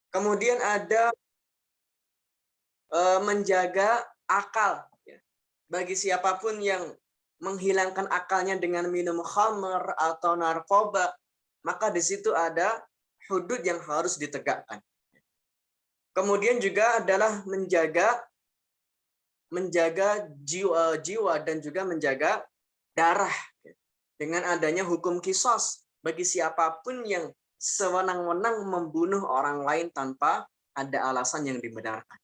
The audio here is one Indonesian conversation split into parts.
Kemudian ada menjaga akal. Ya. Bagi siapapun yang menghilangkan akalnya dengan minum khamr atau narkoba, maka di situ ada hudud yang harus ditegakkan. Kemudian juga adalah menjaga jiwa dan juga menjaga darah dengan adanya hukum kisos bagi siapapun yang sewenang-wenang membunuh orang lain tanpa ada alasan yang dibenarkan.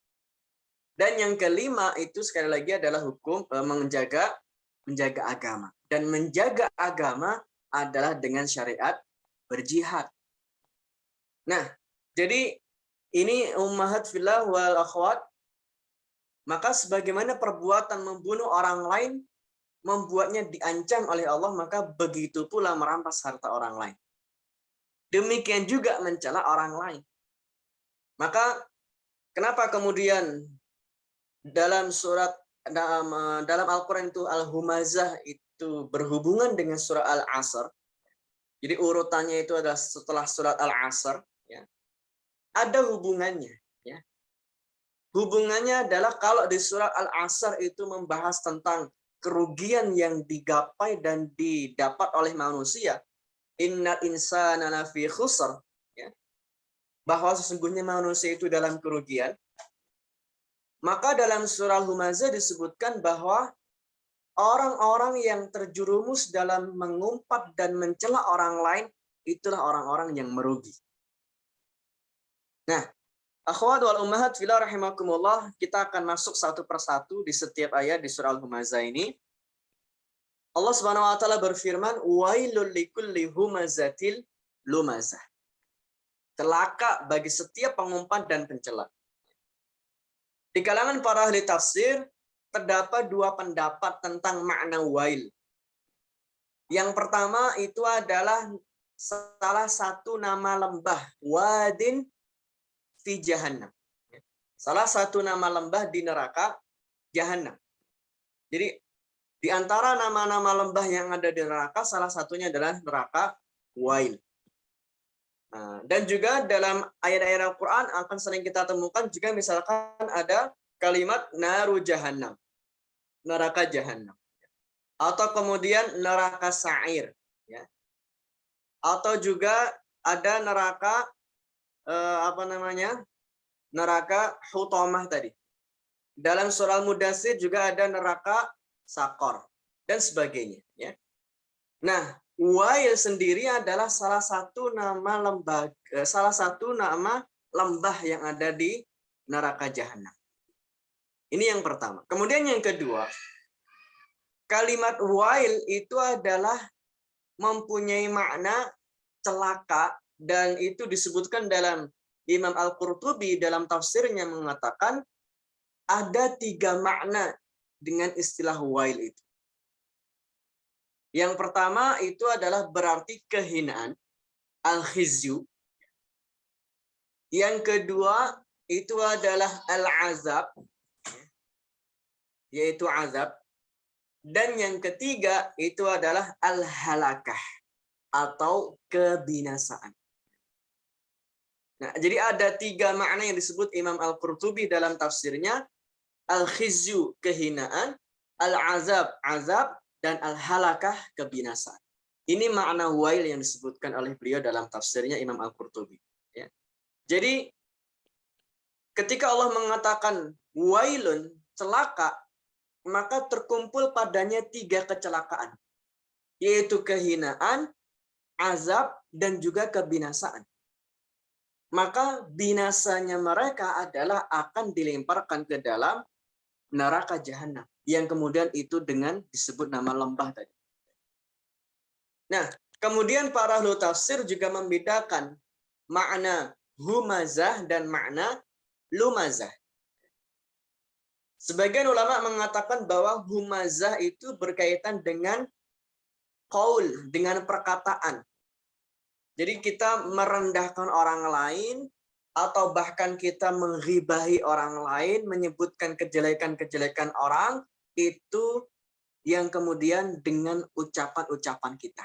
Dan yang kelima itu sekali lagi adalah hukum menjaga agama. Dan menjaga agama adalah dengan syariat berjihad. Nah, jadi ini ummahat fillah wal akhwat, maka sebagaimana perbuatan membunuh orang lain membuatnya diancam oleh Allah, maka begitu pula merampas harta orang lain. Demikian juga mencela orang lain. Maka kenapa kemudian dalam dalam Al-Qur'an itu Al-Humazah itu berhubungan dengan surah Al-Asr. Jadi urutannya itu adalah setelah surat Al-Asr, ya. Ada hubungannya, ya. Hubungannya adalah kalau di surat Al-Asr itu membahas tentang kerugian yang digapai dan didapat oleh manusia. Innal insana lafi khusr, ya. Bahwa sesungguhnya manusia itu dalam kerugian. Maka dalam surah Al-Humazah disebutkan bahwa orang-orang yang terjerumus dalam mengumpat dan mencela orang lain itulah orang-orang yang merugi. Nah, akhwat wal ummahat fillah rahimakumullah, kita akan masuk satu persatu di setiap ayat di surah Al-Humazah ini. Allah Subhanahu wa taala berfirman, "Wailul likulli humazatil lumazah." Celaka bagi setiap pengumpat dan pencela. Di kalangan para ahli tafsir terdapat dua pendapat tentang makna wail. Yang pertama itu adalah salah satu nama lembah, wadin fi jahannam. Salah satu nama lembah di neraka jahannam. Jadi di antara nama-nama lembah yang ada di neraka, salah satunya adalah neraka wail. Dan juga dalam ayat-ayat Al-Quran akan sering kita temukan juga misalkan ada kalimat naru jahannam, neraka jahannam, atau kemudian neraka sa'ir, ya. Atau juga ada neraka neraka hutomah tadi. Dalam surah Al-Mudatsir juga ada neraka sakor dan sebagainya, ya. Nah, wail sendiri adalah salah satu nama lembah yang ada di neraka jahanam. Ini yang pertama. Kemudian yang kedua, kalimat wail itu adalah mempunyai makna celaka, dan itu disebutkan dalam Imam Al-Qurtubi dalam tafsirnya mengatakan ada 3 makna dengan istilah wail itu. Yang pertama itu adalah berarti kehinaan, al-khizyu. Yang kedua itu adalah al-azab, yaitu azab. Dan yang ketiga itu adalah al-halakah, atau kebinasaan. Nah, jadi ada 3 makna yang disebut Imam Al-Qurtubi dalam tafsirnya. Al-khizyu, kehinaan, al-azab, azab, dan al-halakah, kebinasaan. Ini makna wail yang disebutkan oleh beliau dalam tafsirnya Imam Al-Qurtubi. Ya. Jadi ketika Allah mengatakan wailun, celaka, maka terkumpul padanya 3 kecelakaan, yaitu kehinaan, azab, dan juga kebinasaan. Maka binasanya mereka adalah akan dilemparkan ke dalam neraka jahanam, yang kemudian itu dengan disebut nama lembah tadi. Nah, kemudian para ahli tafsir juga membedakan makna humazah dan makna lumazah. Sebagian ulama mengatakan bahwa humazah itu berkaitan dengan qaul, dengan perkataan. Jadi kita merendahkan orang lain, atau bahkan kita menghibahi orang lain, menyebutkan kejelekan-kejelekan orang, itu yang kemudian dengan ucapan-ucapan kita.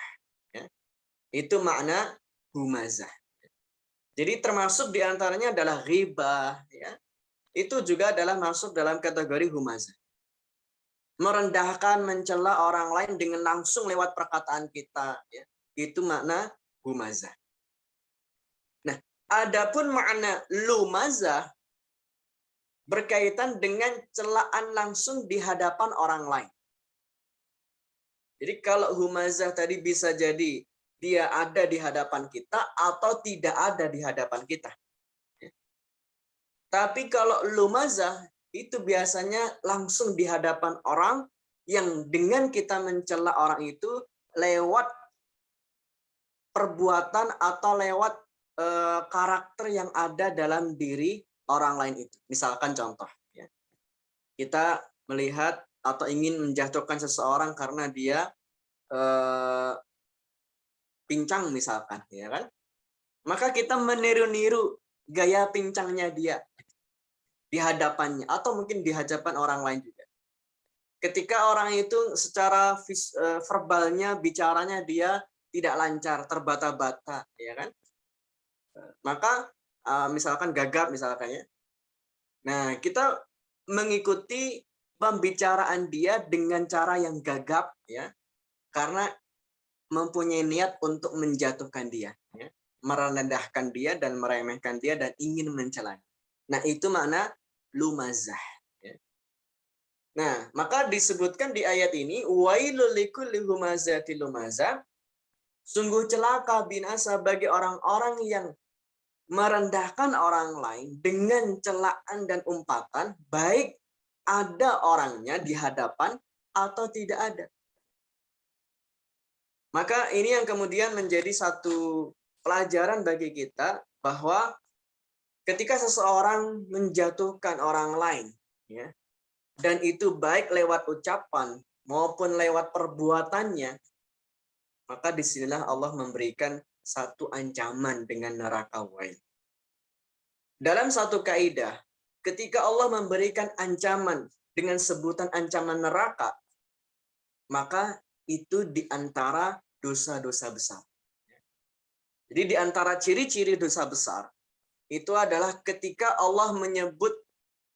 Ya. Itu makna humazah. Jadi termasuk di antaranya adalah ghibah, ya. Itu juga adalah masuk dalam kategori humazah. Merendahkan, mencela orang lain dengan langsung lewat perkataan kita, ya. Itu makna humazah. Nah, adapun makna lumazah berkaitan dengan celaan langsung di hadapan orang lain. Jadi kalau humazah tadi bisa jadi dia ada di hadapan kita atau tidak ada di hadapan kita. Tapi kalau lumazah itu biasanya langsung di hadapan orang yang dengan kita mencela orang itu lewat perbuatan atau lewat karakter yang ada dalam diri orang lain itu. Misalkan contoh, ya. Kita melihat atau ingin menjatuhkan seseorang karena dia pincang misalkan, ya kan? Maka kita meniru-niru gaya pincangnya dia di hadapannya atau mungkin di hadapan orang lain juga. Ketika orang itu secara verbalnya, bicaranya dia tidak lancar, terbata-bata, ya kan? Maka misalkan gagap misalkan ya. Nah, kita mengikuti pembicaraan dia dengan cara yang gagap ya. Karena mempunyai niat untuk menjatuhkan dia, ya. Merendahkan dia dan meremehkan dia dan ingin mencelanya. Nah, itu makna lumazah. Ya. Nah, maka disebutkan di ayat ini, wailul likulli humazatil lumazah, sungguh celaka binasa bagi orang-orang yang merendahkan orang lain dengan celaan dan umpatan, baik ada orangnya di hadapan atau tidak ada. Maka ini yang kemudian menjadi satu pelajaran bagi kita bahwa ketika seseorang menjatuhkan orang lain, ya, dan itu baik lewat ucapan maupun lewat perbuatannya, maka disinilah Allah memberikan satu ancaman dengan neraka wail. Dalam satu kaidah, ketika Allah memberikan ancaman dengan sebutan ancaman neraka, maka itu di antara dosa-dosa besar. Jadi di antara ciri-ciri dosa besar, itu adalah ketika Allah menyebut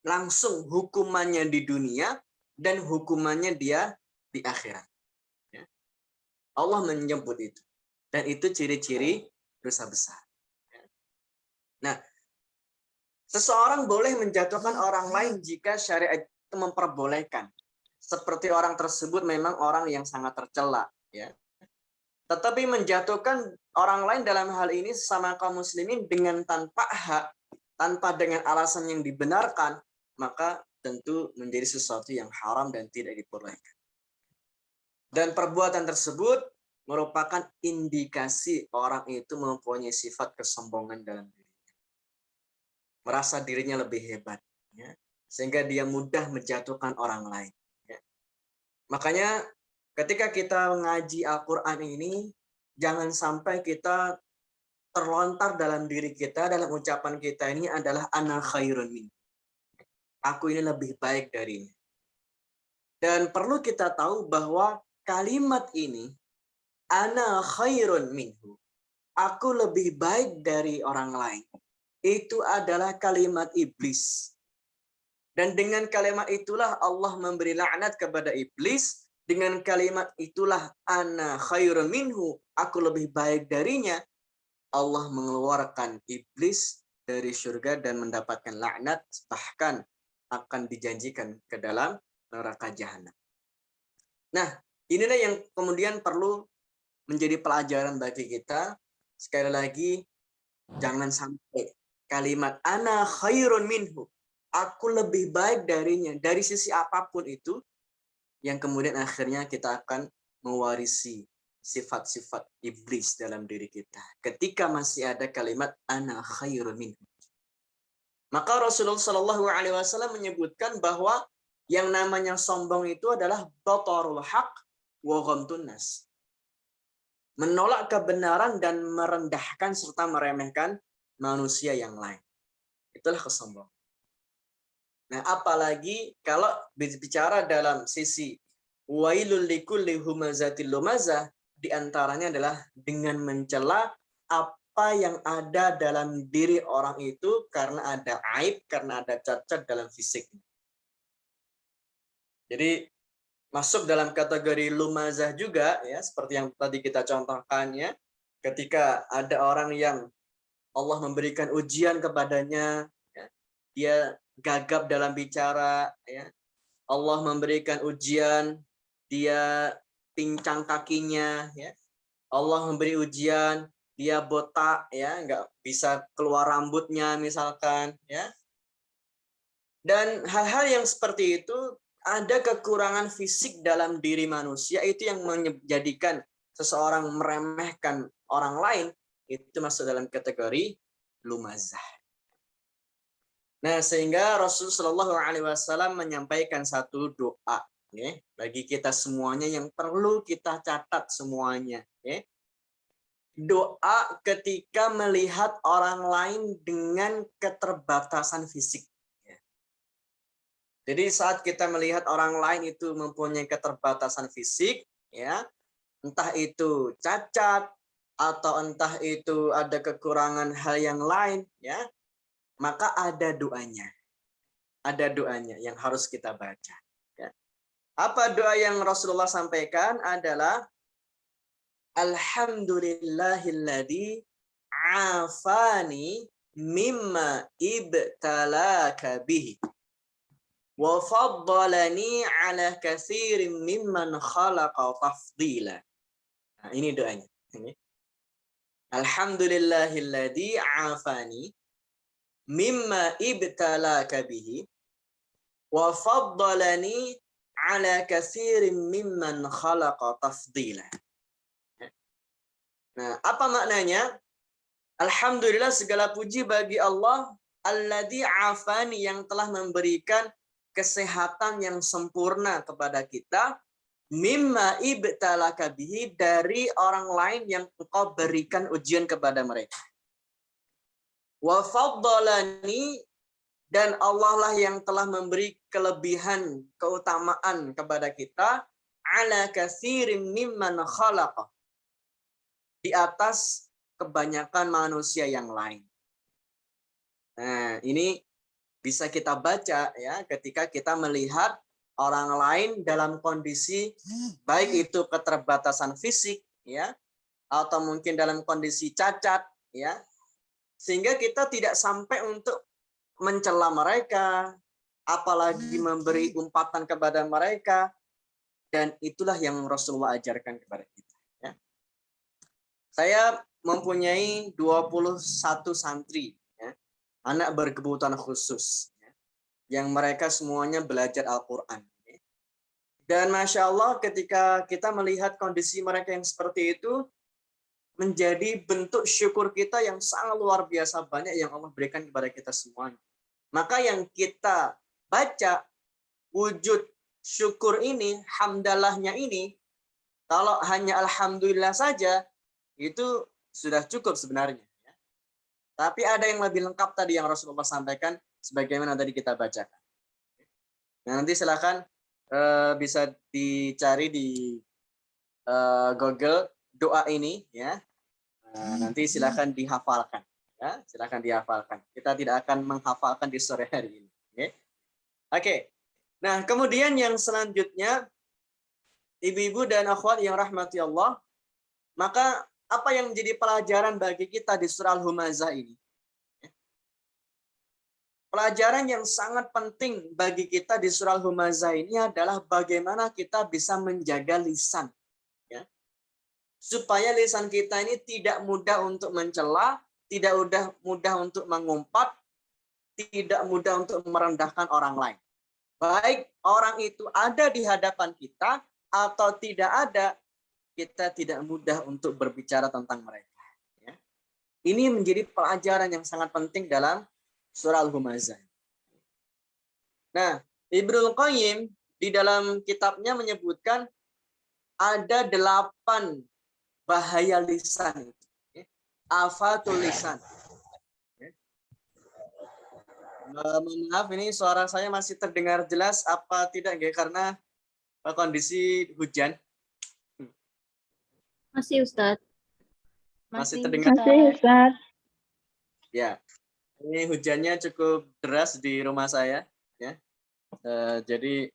langsung hukumannya di dunia dan hukumannya dia di akhirat. Allah menyebut itu. Dan itu ciri-ciri dosa besar. Nah, seseorang boleh menjatuhkan orang lain jika syariat itu memperbolehkan. Seperti orang tersebut memang orang yang sangat tercela, ya. Tetapi menjatuhkan orang lain dalam hal ini sesama kaum muslimin dengan tanpa hak, tanpa dengan alasan yang dibenarkan, maka tentu menjadi sesuatu yang haram dan tidak diperbolehkan. Dan perbuatan tersebut merupakan indikasi orang itu mempunyai sifat kesombongan dalam dirinya. Merasa dirinya lebih hebat, ya, sehingga dia mudah menjatuhkan orang lain. Makanya ketika kita mengaji Al-Quran ini, jangan sampai kita terlontar dalam diri kita, dalam ucapan kita ini adalah ana khairun min. Aku ini lebih baik darinya. Dan perlu kita tahu bahwa kalimat ini, ana khairun minhu, aku lebih baik dari orang lain, itu adalah kalimat iblis. Dan dengan kalimat itulah Allah memberi laknat kepada iblis. Dengan kalimat itulah ana khairun minhu, aku lebih baik darinya. Allah mengeluarkan iblis dari surga dan mendapatkan laknat, bahkan akan dijanjikan ke dalam neraka jahanam. Nah, inilah yang kemudian perlu menjadi pelajaran bagi kita. Sekali lagi, jangan sampai kalimat ana khairun minhu, aku lebih baik darinya, dari sisi apapun itu, yang kemudian akhirnya kita akan mewarisi sifat-sifat iblis dalam diri kita. Ketika masih ada kalimat ana khairun minhu. Maka Rasulullah Shallallahu Alaihi Wasallam menyebutkan bahwa yang namanya sombong itu adalah batarul haq wa ghamtun nas. Menolak kebenaran dan merendahkan serta meremehkan manusia yang lain. Itulah kesombongan. Nah, apalagi kalau bicara dalam sisi wailul likulli humazatil lumazah, di antaranya adalah dengan mencela apa yang ada dalam diri orang itu karena ada aib, karena ada cacat dalam fisik. Jadi masuk dalam kategori lumazah juga ya, seperti yang tadi kita contohkan ya. Ketika ada orang yang Allah memberikan ujian kepadanya, ya, dia gagap dalam bicara, ya. Allah memberikan ujian, dia pincang kakinya, ya. Allah memberi ujian, dia botak, ya, nggak bisa keluar rambutnya misalkan, ya. Dan hal-hal yang seperti itu, ada kekurangan fisik dalam diri manusia itu yang menjadikan seseorang meremehkan orang lain, itu masuk dalam kategori lumazah. Nah, sehingga Rasulullah SAW menyampaikan satu doa ya, bagi kita semuanya yang perlu kita catat semuanya. Ya. Doa ketika melihat orang lain dengan keterbatasan fisik. Ya. Jadi saat kita melihat orang lain itu mempunyai keterbatasan fisik, ya, entah itu cacat atau entah itu ada kekurangan hal yang lain, ya, maka ada doanya. Ada doanya yang harus kita baca. Ya. Apa doa yang Rasulullah sampaikan adalah Alhamdulillahilladzi afani mimma ibtalaka bihi wa faddalani ala katsirin mimman khalaqa tafdila. Nah, ini doanya. Alhamdulillahilladzi afani mimma ibtalaka bihi wa faddalani ala katsirin mimman khalaqa tafdila. Nah, apa maknanya? Alhamdulillah segala puji bagi Allah alladzi afani yang telah memberikan kesehatan yang sempurna kepada kita mimma ibtalaka bihi dari orang lain yang engkau berikan ujian kepada mereka. Wa faddalani dan Allah lah yang telah memberi kelebihan, keutamaan kepada kita ala katsirin mimman khalaqa di atas kebanyakan manusia yang lain. Nah, ini bisa kita baca ya ketika kita melihat orang lain dalam kondisi baik itu keterbatasan fisik ya atau mungkin dalam kondisi cacat ya. Sehingga kita tidak sampai untuk mencela mereka, apalagi memberi umpatan kepada mereka, dan itulah yang Rasulullah ajarkan kepada kita. Ya. Saya mempunyai 21 santri, ya, anak berkebutuhan khusus, ya, yang mereka semuanya belajar Al-Quran. Ya. Dan Masya Allah ketika kita melihat kondisi mereka yang seperti itu, menjadi bentuk syukur kita yang sangat luar biasa banyak yang Allah berikan kepada kita semuanya. Maka yang kita baca wujud syukur ini, hamdalahnya ini, kalau hanya alhamdulillah saja, itu sudah cukup sebenarnya. Tapi ada yang lebih lengkap tadi yang Rasulullah sampaikan, sebagaimana tadi kita bacakan. Nah, nanti silakan bisa dicari di Google doa ini, ya. Nanti silakan dihafalkan. Ya, silakan dihafalkan. Kita tidak akan menghafalkan di sore hari ini. Oke. Nah, kemudian yang selanjutnya, ibu-ibu dan akhwat yang rahmati Allah, maka apa yang menjadi pelajaran bagi kita di surah Al-Humazah ini? Pelajaran yang sangat penting bagi kita di surah Al-Humazah ini adalah bagaimana kita bisa menjaga lisan. Ya. Supaya lisan kita ini tidak mudah untuk mencela, tidak mudah untuk mengumpat, tidak mudah untuk merendahkan orang lain. Baik orang itu ada di hadapan kita atau tidak ada, kita tidak mudah untuk berbicara tentang mereka. Ya. Ini menjadi pelajaran yang sangat penting dalam surah Al-Humazah. Nah, Ibnul Qayyim di dalam kitabnya menyebutkan ada 8 bahaya lisan. Afatul lisan. Maaf, ini suara saya masih terdengar jelas apa tidak ya karena kondisi hujan. Masih Ustadz. Masih Masih, terdengar? Masih, Ustaz. Ya, ini hujannya cukup deras di rumah saya, ya. Jadi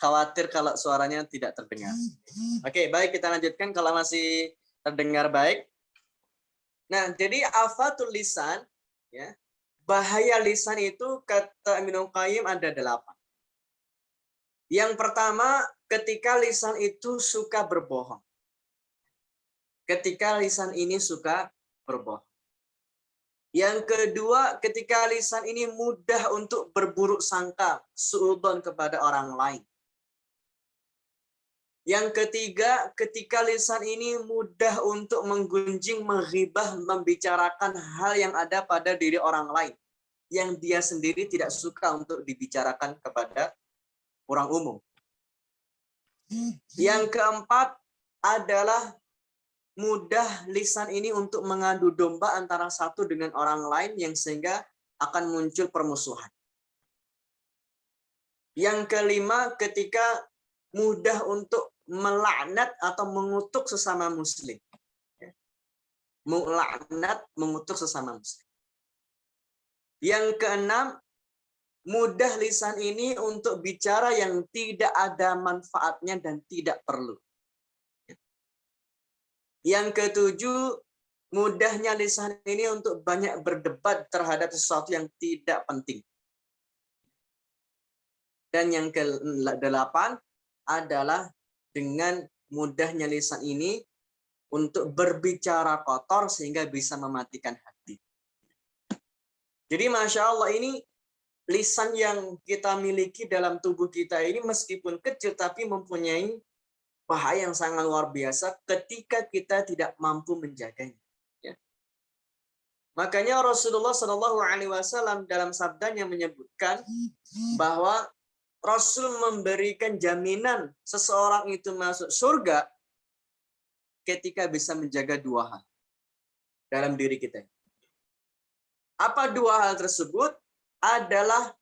khawatir kalau suaranya tidak terdengar. Oke, baik, kita lanjutkan kalau masih terdengar baik. Nah, jadi afatul lisan, ya, bahaya lisan itu kata Ibnu Qayyim ada 8. Yang pertama, ketika lisan itu suka berbohong. Ketika lisan ini suka berbohong. Yang kedua, ketika lisan ini mudah untuk berburuk sangka, suudzon kepada orang lain. Yang ketiga, ketika lisan ini mudah untuk menggunjing, menghibah, membicarakan hal yang ada pada diri orang lain, yang dia sendiri tidak suka untuk dibicarakan kepada orang umum. Yang keempat adalah mudah lisan ini untuk mengadu domba antara satu dengan orang lain yang sehingga akan muncul permusuhan. Yang kelima, ketika mudah untuk melaknat atau mengutuk sesama muslim. Melaknat, mengutuk sesama muslim. Yang keenam, mudah lisan ini untuk bicara yang tidak ada manfaatnya dan tidak perlu. Yang ketujuh, mudahnya lisan ini untuk banyak berdebat terhadap sesuatu yang tidak penting. Dan yang ke-8 adalah dengan mudahnya lisan ini untuk berbicara kotor sehingga bisa mematikan hati. Jadi Masya Allah, ini lisan yang kita miliki dalam tubuh kita ini meskipun kecil tapi mempunyai bahaya yang sangat luar biasa ketika kita tidak mampu menjaganya. Ya. Makanya Rasulullah SAW dalam sabdanya menyebutkan bahwa Rasul memberikan jaminan seseorang itu masuk surga ketika bisa menjaga 2 hal dalam diri kita. Apa 2 hal tersebut? Adalah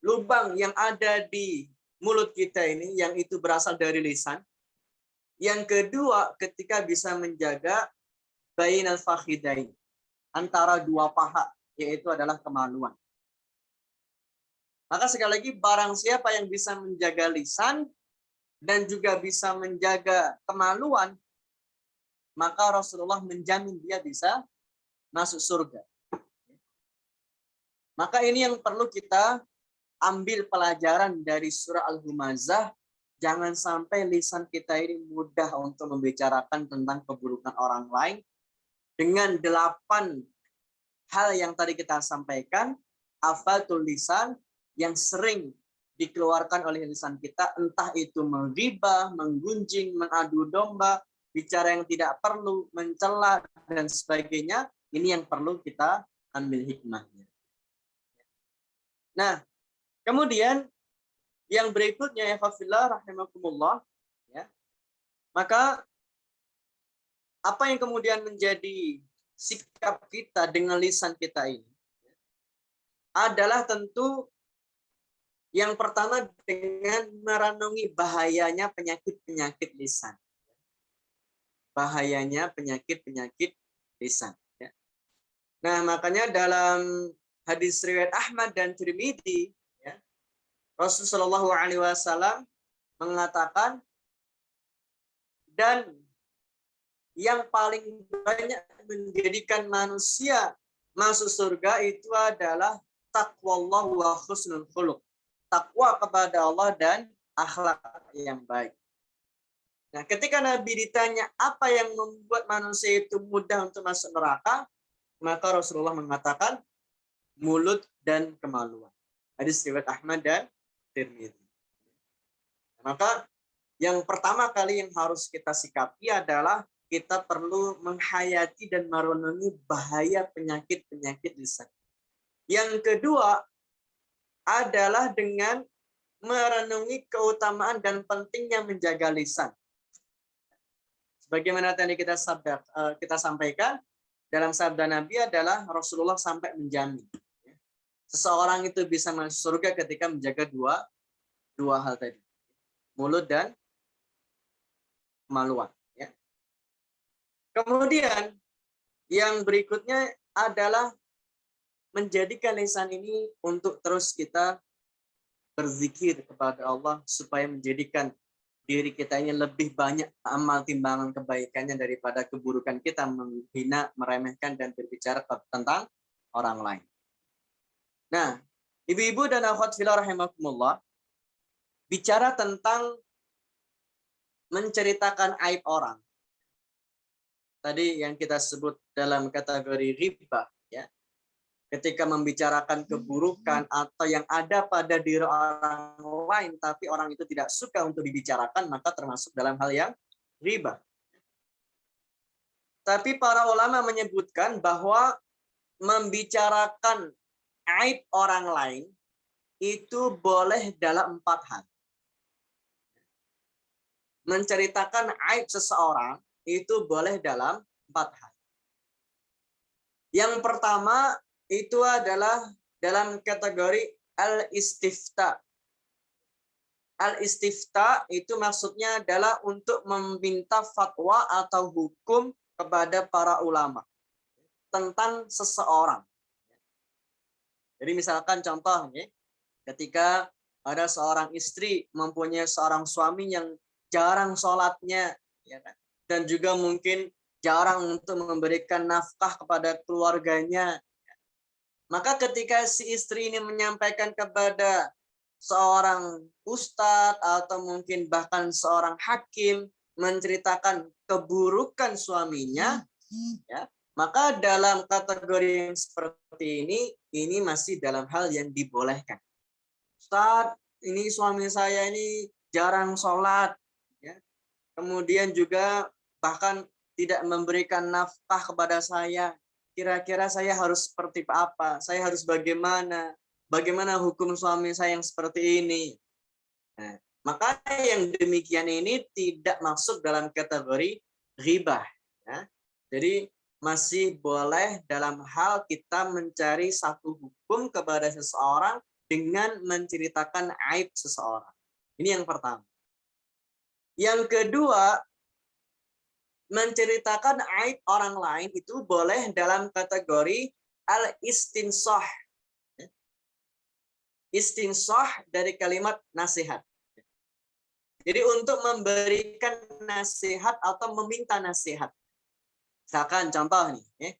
lubang yang ada di mulut kita ini, yang itu berasal dari lisan. Yang kedua, ketika bisa menjaga bainal fakhidain, antara 2 paha, yaitu adalah kemaluan. Maka sekali lagi, barang siapa yang bisa menjaga lisan dan juga bisa menjaga kemaluan, maka Rasulullah menjamin dia bisa masuk surga. Maka ini yang perlu kita ambil pelajaran dari surah Al-Humazah. Jangan sampai lisan kita ini mudah untuk membicarakan tentang keburukan orang lain. Dengan 8 hal yang tadi kita sampaikan, afatul lisan yang sering dikeluarkan oleh lisan kita, entah itu menggibah, menggunjing, mengadu domba, bicara yang tidak perlu, mencela, dan sebagainya. Ini yang perlu kita ambil hikmahnya. Nah, kemudian yang berikutnya, ya Fafillah rahimakumullah, ya. Maka apa yang kemudian menjadi sikap kita dengan lisan kita ini adalah tentu yang pertama dengan merenungi bahayanya penyakit-penyakit lisan. Bahayanya penyakit-penyakit lisan. Ya. Nah, makanya dalam hadis riwayat Ahmad dan Tirmidzi, ya, Rasulullah SAW mengatakan, dan yang paling banyak menjadikan manusia masuk surga itu adalah taqwallah wa husnul khuluq. Takwa kepada Allah dan akhlak yang baik. Nah, ketika Nabi ditanya apa yang membuat manusia itu mudah untuk masuk neraka, maka Rasulullah mengatakan mulut dan kemaluan. Hadis riwayat Ahmad dan Tirmidzi. Maka yang pertama kali yang harus kita sikapi adalah kita perlu menghayati dan merenungi bahaya penyakit-penyakit lisan. Yang kedua adalah dengan merenungi keutamaan dan pentingnya menjaga lisan. Sebagaimana tadi kita sampaikan, dalam sabda Nabi adalah Rasulullah sampai menjamin seseorang itu bisa masuk surga ketika menjaga dua hal tadi, mulut dan kemaluan. Ya. Kemudian yang berikutnya adalah menjadikan lisan ini untuk terus kita berzikir kepada Allah supaya menjadikan diri kita ini lebih banyak amal timbangan kebaikannya daripada keburukan kita menghina, meremehkan dan berbicara tentang orang lain. Nah, ibu-ibu dan akhwat fillah rahimakumullah, bicara tentang menceritakan aib orang. Tadi yang kita sebut dalam kategori riba, ya. Ketika membicarakan keburukan atau yang ada pada diri orang lain, tapi orang itu tidak suka untuk dibicarakan, maka termasuk dalam hal yang riba. Tapi para ulama menyebutkan bahwa membicarakan aib orang lain itu boleh dalam 4 hal. Menceritakan aib seseorang itu boleh dalam 4 hal. Yang pertama itu adalah dalam kategori al-istifta. Al-istifta itu maksudnya adalah untuk meminta fatwa atau hukum kepada para ulama tentang seseorang. Jadi misalkan contoh, ketika ada seorang istri mempunyai seorang suami yang jarang sholatnya, ya kan? Dan juga mungkin jarang untuk memberikan nafkah kepada keluarganya. Maka ketika si istri ini menyampaikan kepada seorang ustadz atau mungkin bahkan seorang hakim menceritakan keburukan suaminya, ya, maka dalam kategori yang seperti ini masih dalam hal yang dibolehkan. Ustadz, ini suami saya ini jarang sholat, ya. Kemudian juga bahkan tidak memberikan nafkah kepada saya. Kira-kira saya harus seperti apa? Saya harus bagaimana? Bagaimana hukum suami saya yang seperti ini? Nah, maka yang demikian ini tidak masuk dalam kategori riba. Ya. Jadi masih boleh dalam hal kita mencari satu hukum kepada seseorang dengan menceritakan aib seseorang. Ini yang pertama. Yang kedua, menceritakan aib orang lain itu boleh dalam kategori al-istinsah. Istinsah dari kalimat nasihat. Jadi untuk memberikan nasihat atau meminta nasihat. Misalkan contoh nih,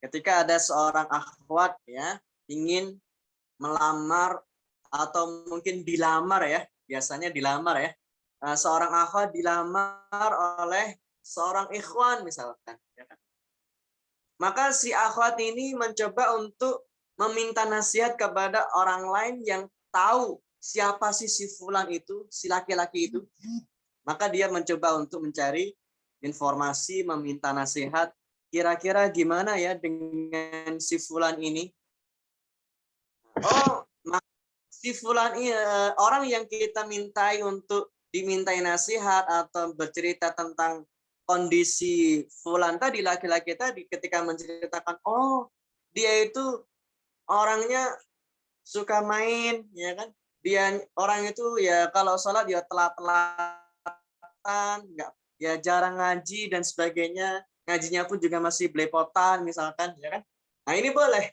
ketika ada seorang akhwat ya ingin melamar atau mungkin dilamar ya, biasanya dilamar ya. Seorang akhwat dilamar oleh seorang ikhwan misalkan. Maka si akhwat ini mencoba untuk meminta nasihat kepada orang lain yang tahu siapa sih si fulan itu, si laki-laki itu. Maka dia mencoba untuk mencari informasi, meminta nasihat. Kira-kira gimana ya dengan si fulan ini? Oh, si fulan ini orang yang kita mintai untuk dimintai nasihat atau bercerita tentang kondisi fulan tadi, laki-laki tadi, ketika menceritakan, oh dia itu orangnya suka main, ya kan? Dia orang itu ya kalau sholat ya telat-telatan, nggak, ya jarang ngaji dan sebagainya. Ngajinya pun juga masih belepotan misalkan, ya kan? Nah ini boleh.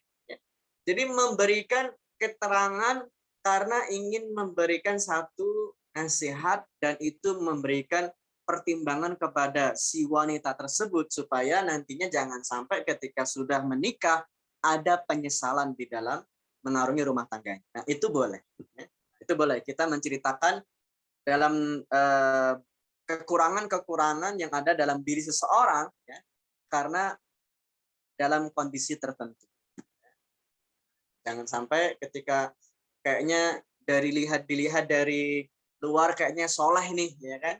Jadi memberikan keterangan karena ingin memberikan satu nasihat dan itu memberikan pertimbangan kepada si wanita tersebut supaya nantinya jangan sampai ketika sudah menikah ada penyesalan di dalam mengarungi rumah tangganya. Nah, itu boleh. Itu boleh. Kita menceritakan dalam kekurangan-kekurangan yang ada dalam diri seseorang ya, karena dalam kondisi tertentu. Jangan sampai ketika kayaknya dilihat dari luar kayaknya soleh nih, ya kan?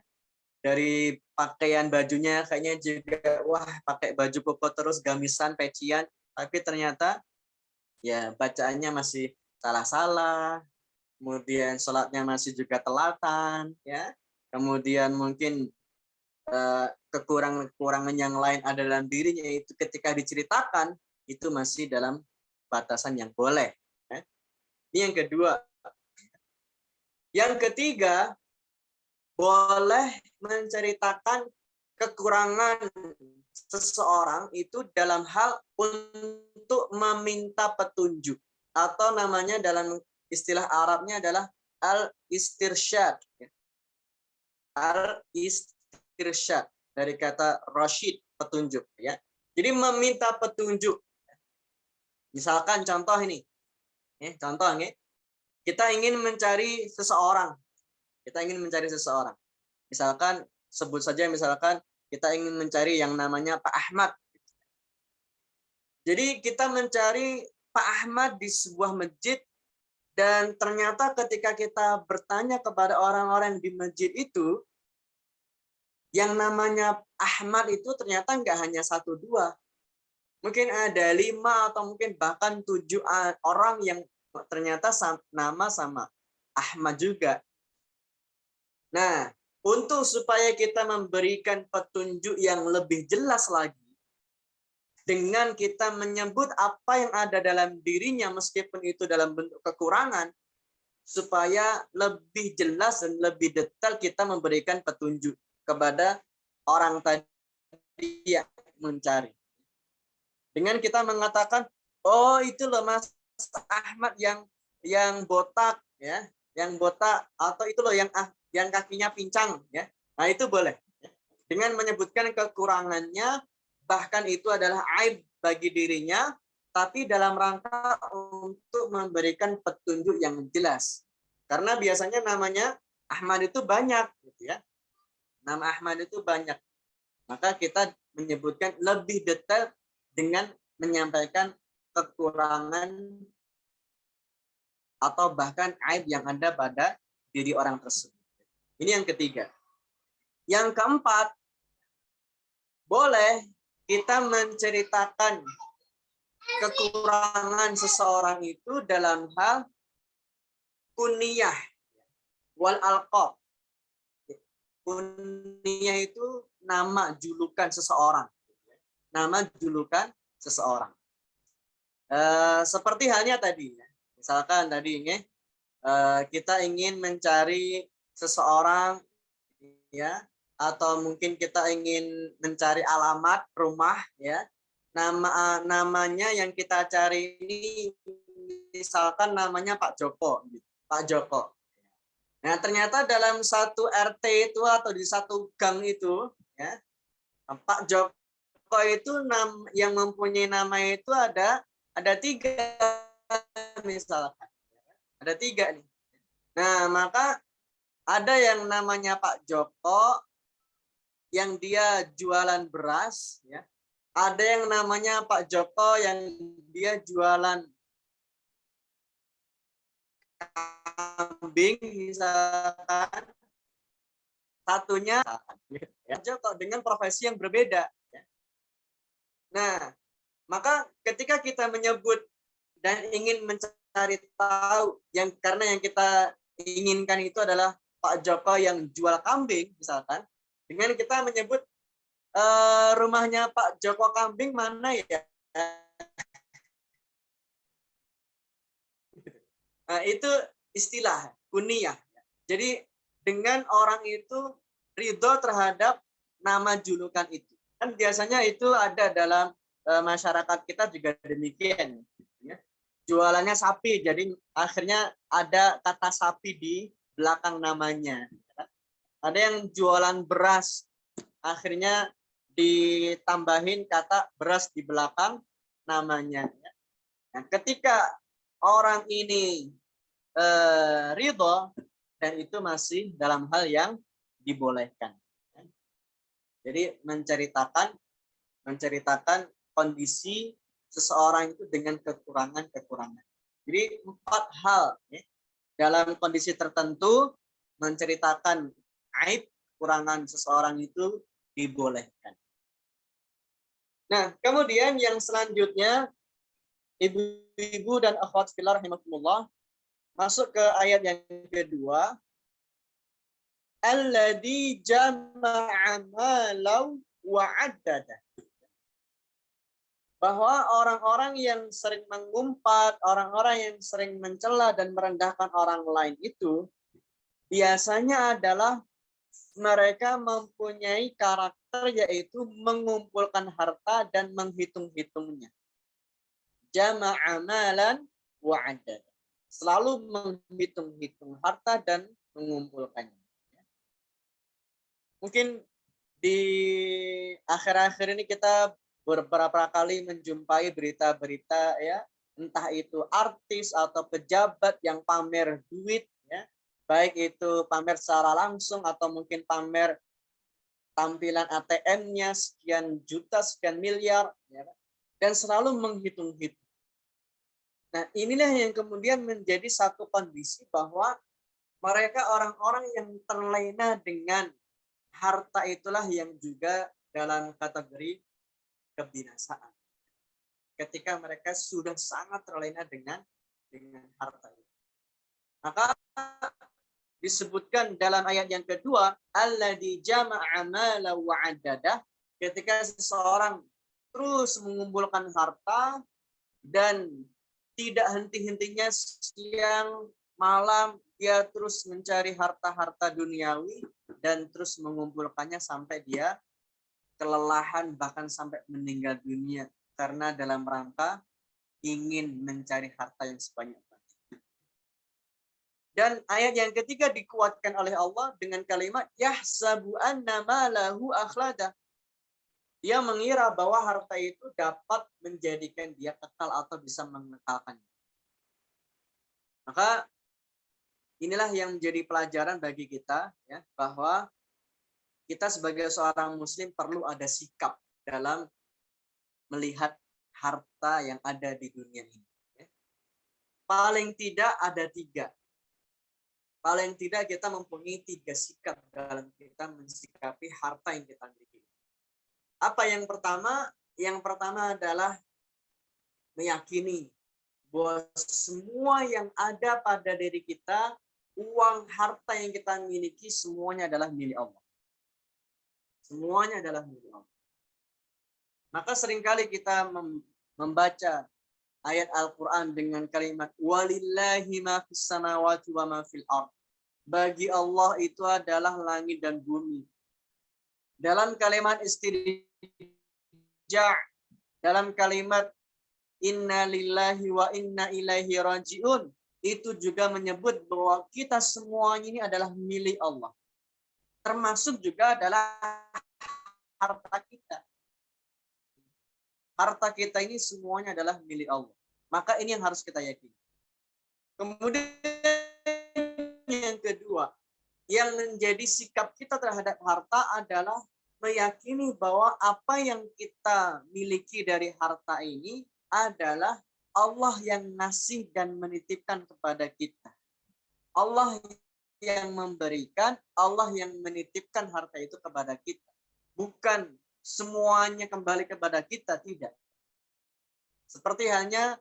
Dari pakaian bajunya kayaknya juga wah pakai baju koko terus gamisan pecian, tapi ternyata ya bacaannya masih salah-salah, kemudian sholatnya masih juga telatan, ya, kemudian mungkin kekurangan yang lain ada dalam dirinya, itu ketika diceritakan itu masih dalam batasan yang boleh. Ya. Ini yang kedua. Yang ketiga, boleh menceritakan kekurangan seseorang itu dalam hal untuk meminta petunjuk, atau namanya dalam istilah Arabnya adalah al-istirsyad. Al-istirsyad dari kata rasyid, petunjuk, ya. Jadi meminta petunjuk. Misalkan contoh ini. Contoh nih. Kita ingin mencari seseorang. Misalkan sebut saja, misalkan kita ingin mencari yang namanya Pak Ahmad. Jadi kita mencari Pak Ahmad di sebuah masjid, dan ternyata ketika kita bertanya kepada orang-orang di masjid itu, yang namanya Ahmad itu ternyata nggak hanya 1-2. Mungkin ada 5 atau mungkin bahkan 7 orang yang ternyata nama sama Ahmad juga. Nah, untuk supaya kita memberikan petunjuk yang lebih jelas lagi, dengan kita menyebut apa yang ada dalam dirinya meskipun itu dalam bentuk kekurangan, supaya lebih jelas dan lebih detail kita memberikan petunjuk kepada orang tadi yang mencari. Dengan kita mengatakan, oh itu loh Mas Ahmad yang botak, ya, yang botak, atau itu loh yang kakinya pincang, ya. Nah, itu boleh. Dengan menyebutkan kekurangannya, bahkan itu adalah aib bagi dirinya, tapi dalam rangka untuk memberikan petunjuk yang jelas. Karena biasanya namanya Ahmad itu banyak, gitu ya. Nama Ahmad itu banyak. Maka kita menyebutkan lebih detail dengan menyampaikan kekurangan atau bahkan aib yang ada pada diri orang tersebut. Ini yang ketiga. Yang keempat, boleh kita menceritakan kekurangan seseorang itu dalam hal kunyah wal alqab. Kunyah itu nama julukan seseorang. Nama julukan seseorang. Seperti halnya tadi, misalkan tadi kita ingin mencari seseorang, ya, atau mungkin kita ingin mencari alamat rumah, ya. Namanya yang kita cari ini misalkan namanya Pak Joko, Pak Joko. Nah, ternyata dalam satu RT itu atau di satu gang itu, ya, Pak Joko itu yang mempunyai nama itu ada 3 misalkan. Ada 3 nih. Nah, maka ada yang namanya Pak Joko yang dia jualan beras, ya. Ada yang namanya Pak Joko yang dia jualan kambing misalkan. Satunya Pak Joko dengan profesi yang berbeda. Nah, maka ketika kita menyebut dan ingin mencari tahu, karena yang kita inginkan itu adalah Pak Joko yang jual kambing misalkan, dengan kita menyebut rumahnya Pak Joko kambing mana ya? Nah, itu istilah kunyah. Jadi dengan orang itu ridho terhadap nama julukan itu. Kan biasanya itu ada dalam masyarakat kita juga demikian. Ya. Jualannya sapi, jadi akhirnya ada kata sapi di belakang namanya. Ada yang jualan beras, akhirnya ditambahin kata beras di belakang namanya. Nah, ketika orang ini ridho, dan itu masih dalam hal yang dibolehkan. Jadi menceritakan kondisi seseorang itu dengan kekurangan-kekurangan. Jadi 4 hal, ya, dalam kondisi tertentu menceritakan aib, kekurangan seseorang itu dibolehkan. Nah, kemudian yang selanjutnya, ibu-ibu dan akhwat fillah rahimakumullah, masuk ke ayat yang kedua. Alladzi jama'a malau wa 'addada. Bahwa orang-orang yang sering mengumpat, orang-orang yang sering mencela dan merendahkan orang lain itu biasanya adalah mereka mempunyai karakter yaitu mengumpulkan harta dan menghitung-hitungnya. Jama'a malan wa 'addada. Selalu menghitung-hitung harta dan mengumpulkannya. Mungkin di akhir-akhir ini kita beberapa kali menjumpai berita-berita ya, entah itu artis atau pejabat yang pamer duit ya, baik itu pamer secara langsung atau mungkin pamer tampilan ATM-nya sekian juta, sekian miliar ya, dan selalu menghitung-hitung. Nah, inilah yang kemudian menjadi satu kondisi bahwa mereka orang-orang yang terlena dengan harta itulah yang juga dalam kategori kebinasaan. Ketika mereka sudah sangat terlena dengan harta itu. Maka disebutkan dalam ayat yang kedua, alladzi jama'a mala wa 'addada, ketika seseorang terus mengumpulkan harta dan tidak henti-hentinya siang malam dia terus mencari harta-harta duniawi dan terus mengumpulkannya sampai dia kelelahan bahkan sampai meninggal dunia karena dalam rangka ingin mencari harta yang sebanyak-banyaknya. Dan ayat yang ketiga dikuatkan oleh Allah dengan kalimat yahsabu anna malahu akhlada. Dia mengira bahwa harta itu dapat menjadikan dia kekal atau bisa mengekalkannya. Maka inilah yang menjadi pelajaran bagi kita ya, bahwa kita sebagai seorang muslim perlu ada sikap dalam melihat harta yang ada di dunia ini. Ya. Paling tidak ada 3. Paling tidak kita mempunyai 3 sikap dalam kita mensikapi harta yang kita miliki. Apa yang pertama? Yang pertama adalah meyakini bahwa semua yang ada pada diri kita, uang, harta yang kita miliki, semuanya adalah milik Allah. Semuanya adalah milik Allah. Maka seringkali kita membaca ayat Al-Quran dengan kalimat walillahi ma fis samawati wa ma fil ard. Bagi Allah itu adalah langit dan bumi. Dalam kalimat istirja, dalam kalimat inna lillahi wa inna ilaihi rajiun, itu juga menyebut bahwa kita semuanya ini adalah milik Allah. Termasuk juga adalah harta kita. Harta kita ini semuanya adalah milik Allah. Maka ini yang harus kita yakini. Kemudian yang kedua, yang menjadi sikap kita terhadap harta adalah meyakini bahwa apa yang kita miliki dari harta ini adalah Allah yang ngasih dan menitipkan kepada kita. Allah yang memberikan, Allah yang menitipkan harta itu kepada kita. Bukan semuanya kembali kepada kita, tidak. Seperti hanya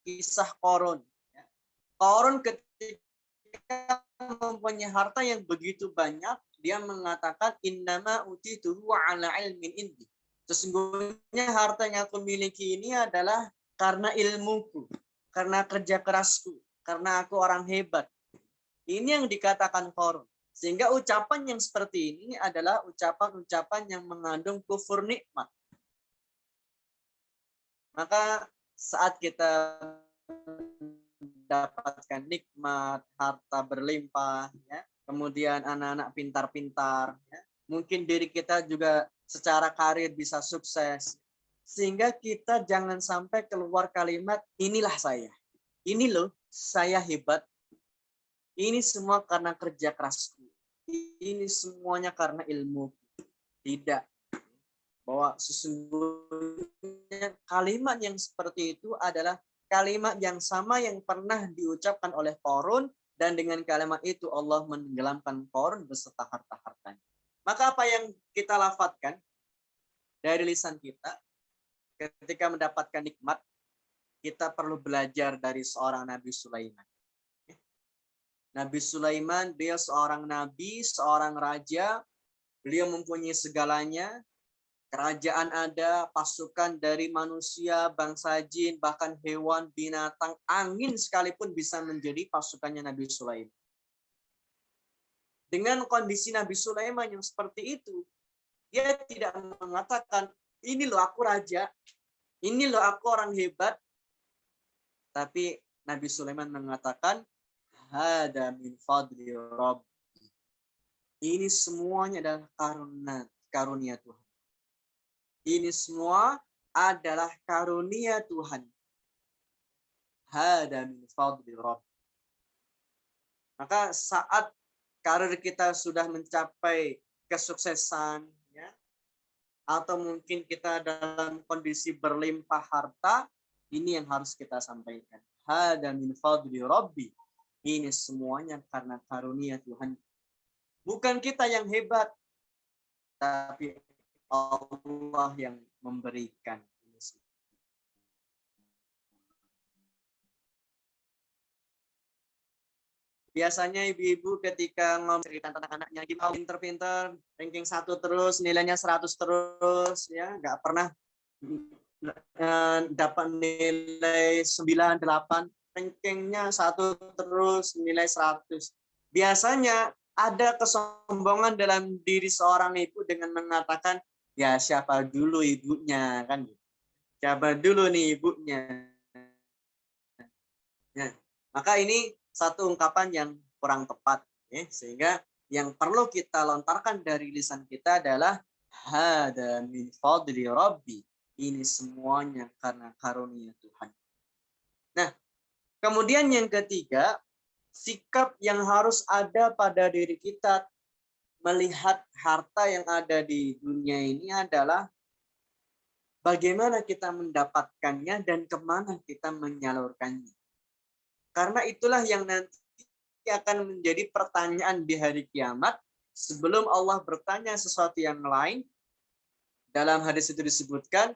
kisah Qarun. Qarun ketika mempunyai harta yang begitu banyak, dia mengatakan innama utituhu ala ilmin indi. Sesungguhnya harta yang aku miliki ini adalah karena ilmuku, karena kerja kerasku, karena aku orang hebat. Ini yang dikatakan Qarun. Sehingga ucapan yang seperti ini adalah ucapan-ucapan yang mengandung kufur nikmat. Maka saat kita mendapatkan nikmat, harta berlimpah, ya, kemudian anak-anak pintar-pintar, ya, mungkin diri kita juga secara karir bisa sukses, sehingga kita jangan sampai keluar kalimat inilah saya, ini loh saya hebat, ini semua karena kerja kerasku, ini semuanya karena ilmu. Tidak. Bahwa sesungguhnya kalimat yang seperti itu adalah kalimat yang sama yang pernah diucapkan oleh Qarun, dan dengan kalimat itu Allah menenggelamkan Qarun beserta harta-hartanya. Maka apa yang kita lafadzkan dari lisan kita ketika mendapatkan nikmat, kita perlu belajar dari seorang Nabi Sulaiman. Nabi Sulaiman, dia seorang nabi, seorang raja, beliau mempunyai segalanya. Kerajaan ada, pasukan dari manusia, bangsa jin, bahkan hewan, binatang, angin sekalipun bisa menjadi pasukannya Nabi Sulaiman. Dengan kondisi Nabi Sulaiman yang seperti itu, dia tidak mengatakan, ini loh aku raja, ini loh aku orang hebat. Tapi Nabi Sulaiman mengatakan, hada min fadli Rabb. Ini semuanya adalah karunia Tuhan. Ini semua adalah karunia Tuhan. Hada min fadli Rabb. Maka saat karir kita sudah mencapai kesuksesan, ya, atau mungkin kita dalam kondisi berlimpah harta, ini yang harus kita sampaikan. Hada min fadli Rabbi. Ini semuanya karena karunia Tuhan. Bukan kita yang hebat, tapi Allah yang memberikan. Biasanya ibu-ibu ketika ngomong cerita tentang anaknya, pinter-pinter, ranking 1 terus, nilainya 100 terus, ya nggak pernah dapat nilai 9, 8, rankingnya 1 terus, nilai 100. Biasanya ada kesombongan dalam diri seorang ibu dengan mengatakan, ya siapa dulu ibunya, kan? Siapa dulu nih ibunya? Ya. Maka ini satu ungkapan yang kurang tepat, ya. Sehingga yang perlu kita lontarkan dari lisan kita adalah hada min fadli Rabbi. Ini semuanya karena karunia Tuhan. Nah, kemudian yang ketiga, sikap yang harus ada pada diri kita melihat harta yang ada di dunia ini adalah bagaimana kita mendapatkannya dan kemana kita menyalurkannya. Karena itulah yang nanti akan menjadi pertanyaan di hari kiamat. Sebelum Allah bertanya sesuatu yang lain, dalam hadis itu disebutkan,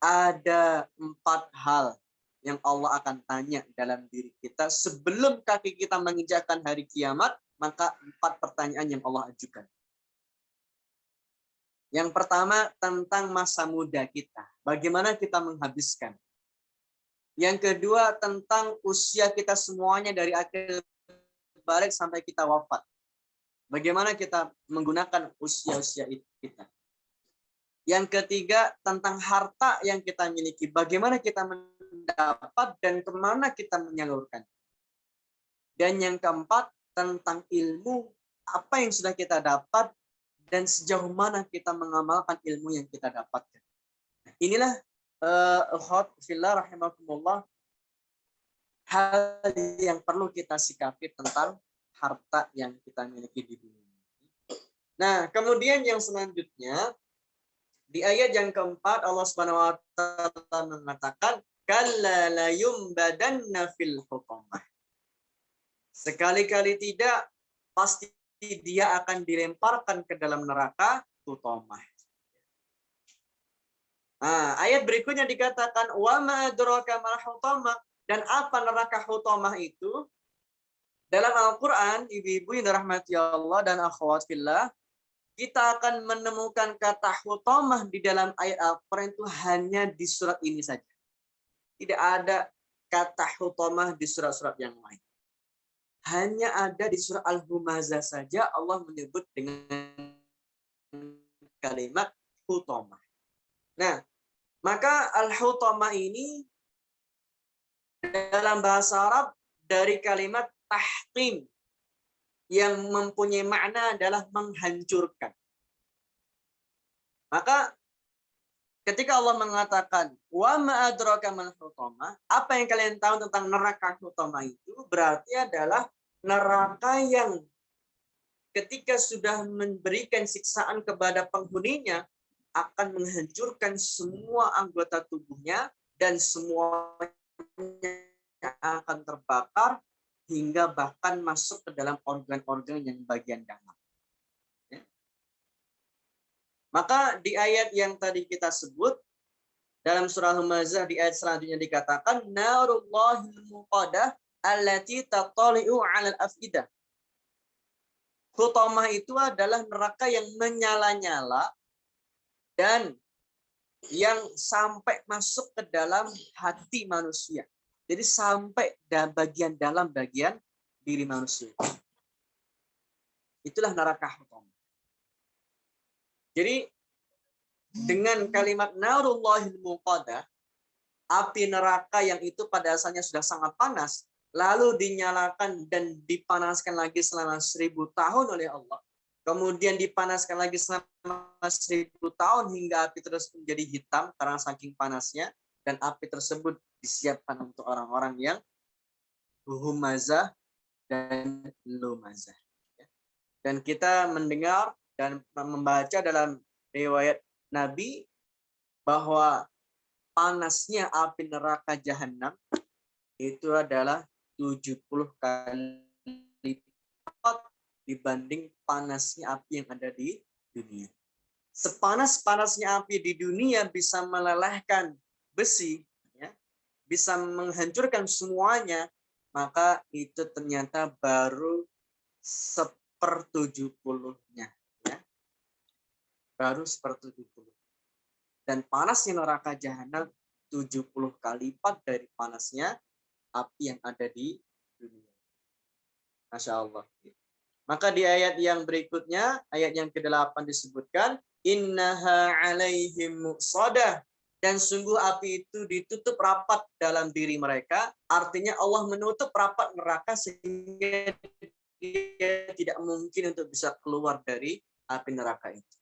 ada 4 hal yang Allah akan tanya dalam diri kita. Sebelum kaki kita menginjakkan hari kiamat, maka 4 pertanyaan yang Allah ajukan. Yang pertama tentang masa muda kita. Bagaimana kita menghabiskan. Yang kedua tentang usia kita semuanya dari akhir balik sampai kita wafat. Bagaimana kita menggunakan usia-usia kita. Yang ketiga tentang harta yang kita miliki. Bagaimana kita mendapat dan kemana kita menyalurkan. Dan yang keempat tentang ilmu. Apa yang sudah kita dapat dan sejauh mana kita mengamalkan ilmu yang kita dapatkan. Inilah ukhwat fillah rahimakumullah, hal yang perlu kita sikapi tentang harta yang kita miliki di dunia. Nah, kemudian yang selanjutnya di ayat yang keempat Allah Subhanahu wa taala mengatakan kalla la yumbadanna fil hutamah. Sekali-kali tidak, pasti dia akan dilemparkan ke dalam neraka hutamah. Nah, ayat berikutnya dikatakan wa ma adraka mal hutamah, dan apa neraka hutamah itu? Dalam Al-Qur'an, ibu-ibu yang dirahmati Allah dan akhwat fillah, kita akan menemukan kata hutamah di dalam ayat Al-Qur'an itu hanya di surat ini saja. Tidak ada kata hutamah di surat-surat yang lain. Hanya ada di surah Al-Humazah saja Allah menyebut dengan kalimat hutamah. Nah, maka al-hutamah ini dalam bahasa Arab dari kalimat tahtim yang mempunyai makna adalah menghancurkan. Maka ketika Allah mengatakan wa ma adraka mal hutamah, apa yang kalian tahu tentang neraka hutamah itu berarti adalah neraka yang ketika sudah memberikan siksaan kepada penghuninya akan menghancurkan semua anggota tubuhnya dan semuanya akan terbakar hingga bahkan masuk ke dalam organ-organ yang bagian dalam. Ya. Maka di ayat yang tadi kita sebut dalam surah Al-Humazah di ayat selanjutnya dikatakan narullahil muqadah allati tattali'u 'alal afidah. Hutamah itu adalah neraka yang menyala-nyala dan yang sampai masuk ke dalam hati manusia. Jadi sampai bagian dalam bagian diri manusia. Itulah neraka hutamah. Jadi dengan kalimat narullahil muqadah, api neraka yang itu pada asalnya sudah sangat panas, lalu dinyalakan dan dipanaskan lagi selama 1000 tahun oleh Allah. Kemudian dipanaskan lagi selama 1000 tahun hingga api terus menjadi hitam karena saking panasnya, dan api tersebut disiapkan untuk orang-orang yang humazah dan lumazah. Dan kita mendengar dan membaca dalam riwayat Nabi bahwa panasnya api neraka jahanam itu adalah 70 kali lipat dibanding panasnya api yang ada di dunia. Sepanas-panasnya api di dunia bisa melelehkan besi, ya, bisa menghancurkan semuanya, maka itu ternyata baru 1/70-nya. Ya. Baru 1/70. Dan panasnya neraka jahanam 70 kali lipat dari panasnya api yang ada di dunia. Masya Allah. Maka di ayat yang berikutnya, ayat yang ke-8 disebutkan, innaha alaihim muqsadah. Dan sungguh api itu ditutup rapat dalam diri mereka. Artinya Allah menutup rapat neraka sehingga dia tidak mungkin untuk bisa keluar dari api neraka itu.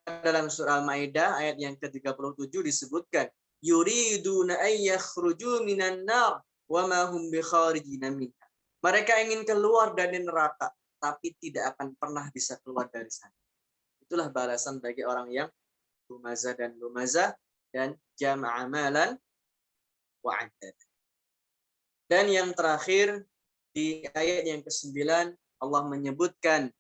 Dalam surah Al-Maidah ayat yang ke-37 disebutkan, yuriduna ay yakhruju minan nar wa ma hum bikharijin minha. Mereka ingin keluar dari neraka tapi tidak akan pernah bisa keluar dari sana. Itulah balasan bagi orang yang humazah dan lumazah dan jama'a malan wa addad. Dan yang terakhir di ayat yang ke-9 Allah menyebutkan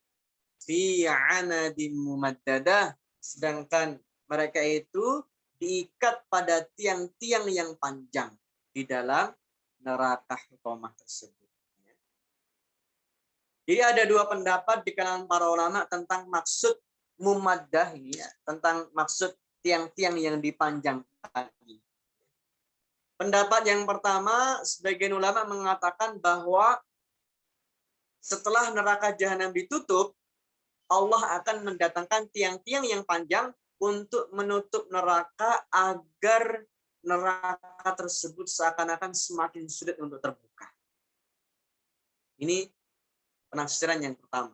fi 'amadin mumaddadah, sedangkan mereka itu diikat pada tiang-tiang yang panjang di dalam neraka hutamah tersebut. Jadi ada dua pendapat di kalangan para ulama tentang maksud mumaddah ini, ya, tentang maksud tiang-tiang yang dipanjangkan ini. Pendapat yang pertama, sebagian ulama mengatakan bahwa setelah neraka jahanam ditutup, Allah akan mendatangkan tiang-tiang yang panjang untuk menutup neraka agar neraka tersebut seakan-akan semakin sulit untuk terbuka. Ini penafsiran yang pertama.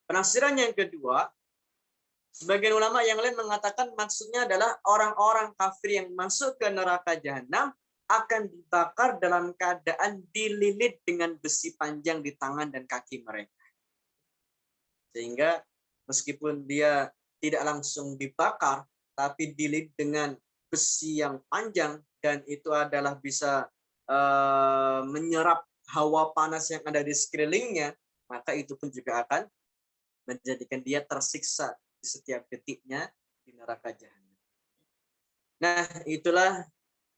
Penafsiran yang kedua, sebagian ulama yang lain mengatakan maksudnya adalah orang-orang kafir yang masuk ke neraka jahanam akan dibakar dalam keadaan dililit dengan besi panjang di tangan dan kaki mereka. Sehingga meskipun dia tidak langsung dibakar, tapi dililit dengan besi yang panjang, dan itu adalah bisa menyerap hawa panas yang ada di sekelilingnya, maka itu pun juga akan menjadikan dia tersiksa di setiap detiknya di neraka jahanam. Nah, itulah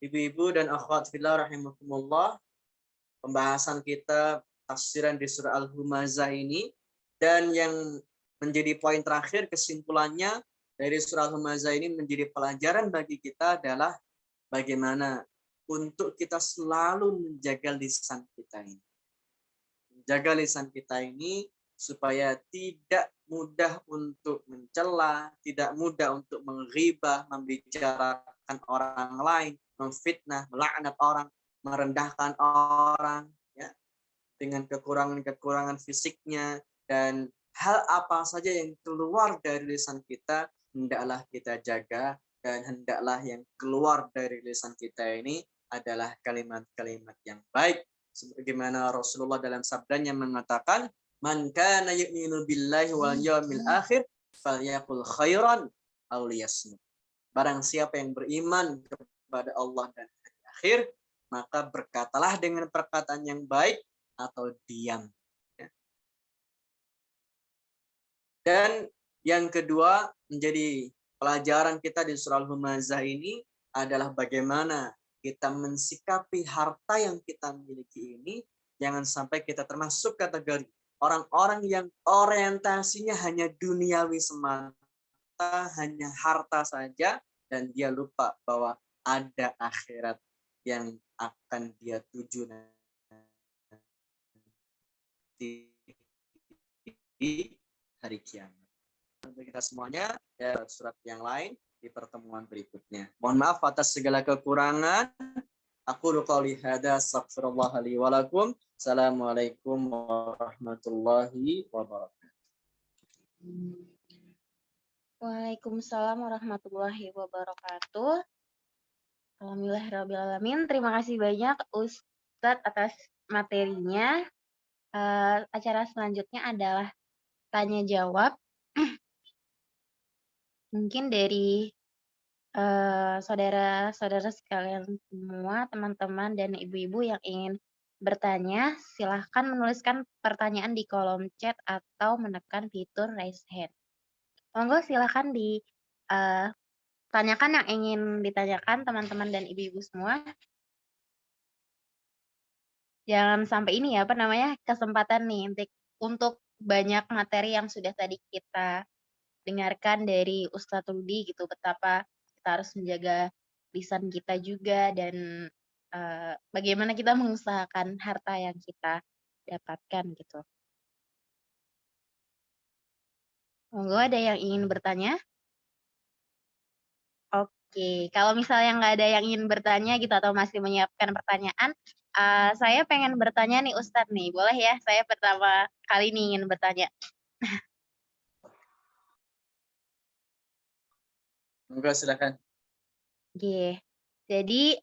ibu-ibu dan akhwat fillah rahimakumullah, pembahasan kita tafsiran di surah Al-Humazah ini. Dan yang menjadi poin terakhir, kesimpulannya dari surah Al-Humazah ini menjadi pelajaran bagi kita adalah bagaimana untuk kita selalu menjaga lisan kita ini. Menjaga lisan kita ini supaya tidak mudah untuk mencela, tidak mudah untuk menghibah, membicarakan orang lain, memfitnah, melaknat orang, merendahkan orang, ya, dengan kekurangan-kekurangan fisiknya, dan hal apa saja yang keluar dari lisan kita hendaklah kita jaga, dan hendaklah yang keluar dari lisan kita ini adalah kalimat-kalimat yang baik, sebagaimana Rasulullah dalam sabdanya mengatakan, man kana yu'minu billahi wal yawmil akhir falyaqul khairan aw liyasmut. Barang siapa yang beriman kepada Allah dan hari akhir, maka berkatalah dengan perkataan yang baik atau diam. Dan yang kedua menjadi pelajaran kita di surah Al-Humazah ini adalah bagaimana kita mensikapi harta yang kita miliki ini. Jangan sampai kita termasuk kategori orang-orang yang orientasinya hanya duniawi semata, hanya harta saja, dan dia lupa bahwa ada akhirat yang akan dia tuju nanti di hari kiamat. Untuk kita semuanya, ya, surat yang lain di pertemuan berikutnya. Mohon maaf atas segala kekurangan. Aku qouli hadza astaghfirullah li wa lakum. Assalamualaikum warahmatullahi wabarakatuh. Waalaikumsalam warahmatullahi wabarakatuh. Alhamdulillahirrahmanirrahim. Terima kasih banyak Ustadz atas materinya. Acara selanjutnya adalah tanya jawab. Mungkin dari saudara-saudara sekalian semua, teman-teman dan ibu-ibu yang ingin bertanya, silahkan menuliskan pertanyaan di kolom chat atau menekan fitur raise hand. Monggo silahkan ditanyakan yang ingin ditanyakan teman-teman dan ibu-ibu semua. Jangan sampai ini ya, kesempatan nih untuk banyak materi yang sudah tadi kita dengarkan dari Ustadz Rudi gitu, betapa kita harus menjaga lisan kita juga dan bagaimana kita mengusahakan harta yang kita dapatkan gitu. Monggo ada yang ingin bertanya? Oke, kalau misalnya nggak ada yang ingin bertanya gitu atau masih menyiapkan pertanyaan, saya pengen bertanya nih Ustadz nih, boleh ya? Saya pertama kali nih ingin bertanya. Enggak, silakan. Oke, jadi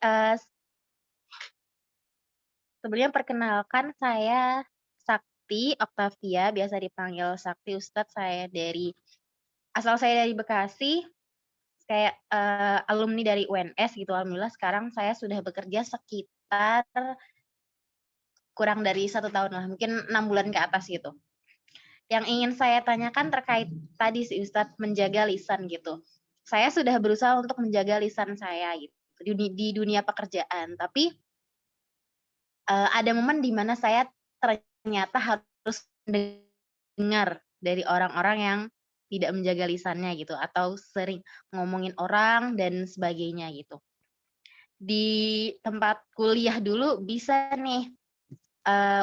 sebenarnya perkenalkan saya Sakti Octavia, biasa dipanggil Sakti Ustadz. Asal saya dari Bekasi, kayak alumni dari UNS gitu. Alhamdulillah sekarang saya sudah bekerja sekitar kurang dari 1 tahun lah, mungkin 6 bulan ke atas gitu. Yang ingin saya tanyakan terkait tadi sih Ustadz, menjaga lisan gitu. Saya sudah berusaha untuk menjaga lisan saya gitu di dunia pekerjaan, tapi ada momen di mana saya ternyata harus dengar dari orang-orang yang tidak menjaga lisannya gitu, atau sering ngomongin orang dan sebagainya gitu. Di tempat kuliah dulu bisa nih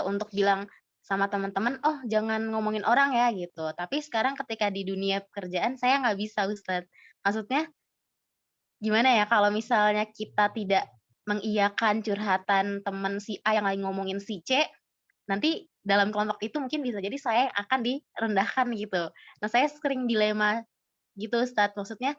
untuk bilang sama teman-teman, "Oh jangan ngomongin orang ya," gitu. Tapi sekarang ketika di dunia pekerjaan saya nggak bisa Ustadz. Maksudnya gimana ya kalau misalnya kita tidak mengiyakan curhatan teman si A yang lagi ngomongin si C, nanti dalam kelompok itu mungkin bisa jadi saya yang akan direndahkan gitu. Nah, saya sering dilema gitu Ustadz, maksudnya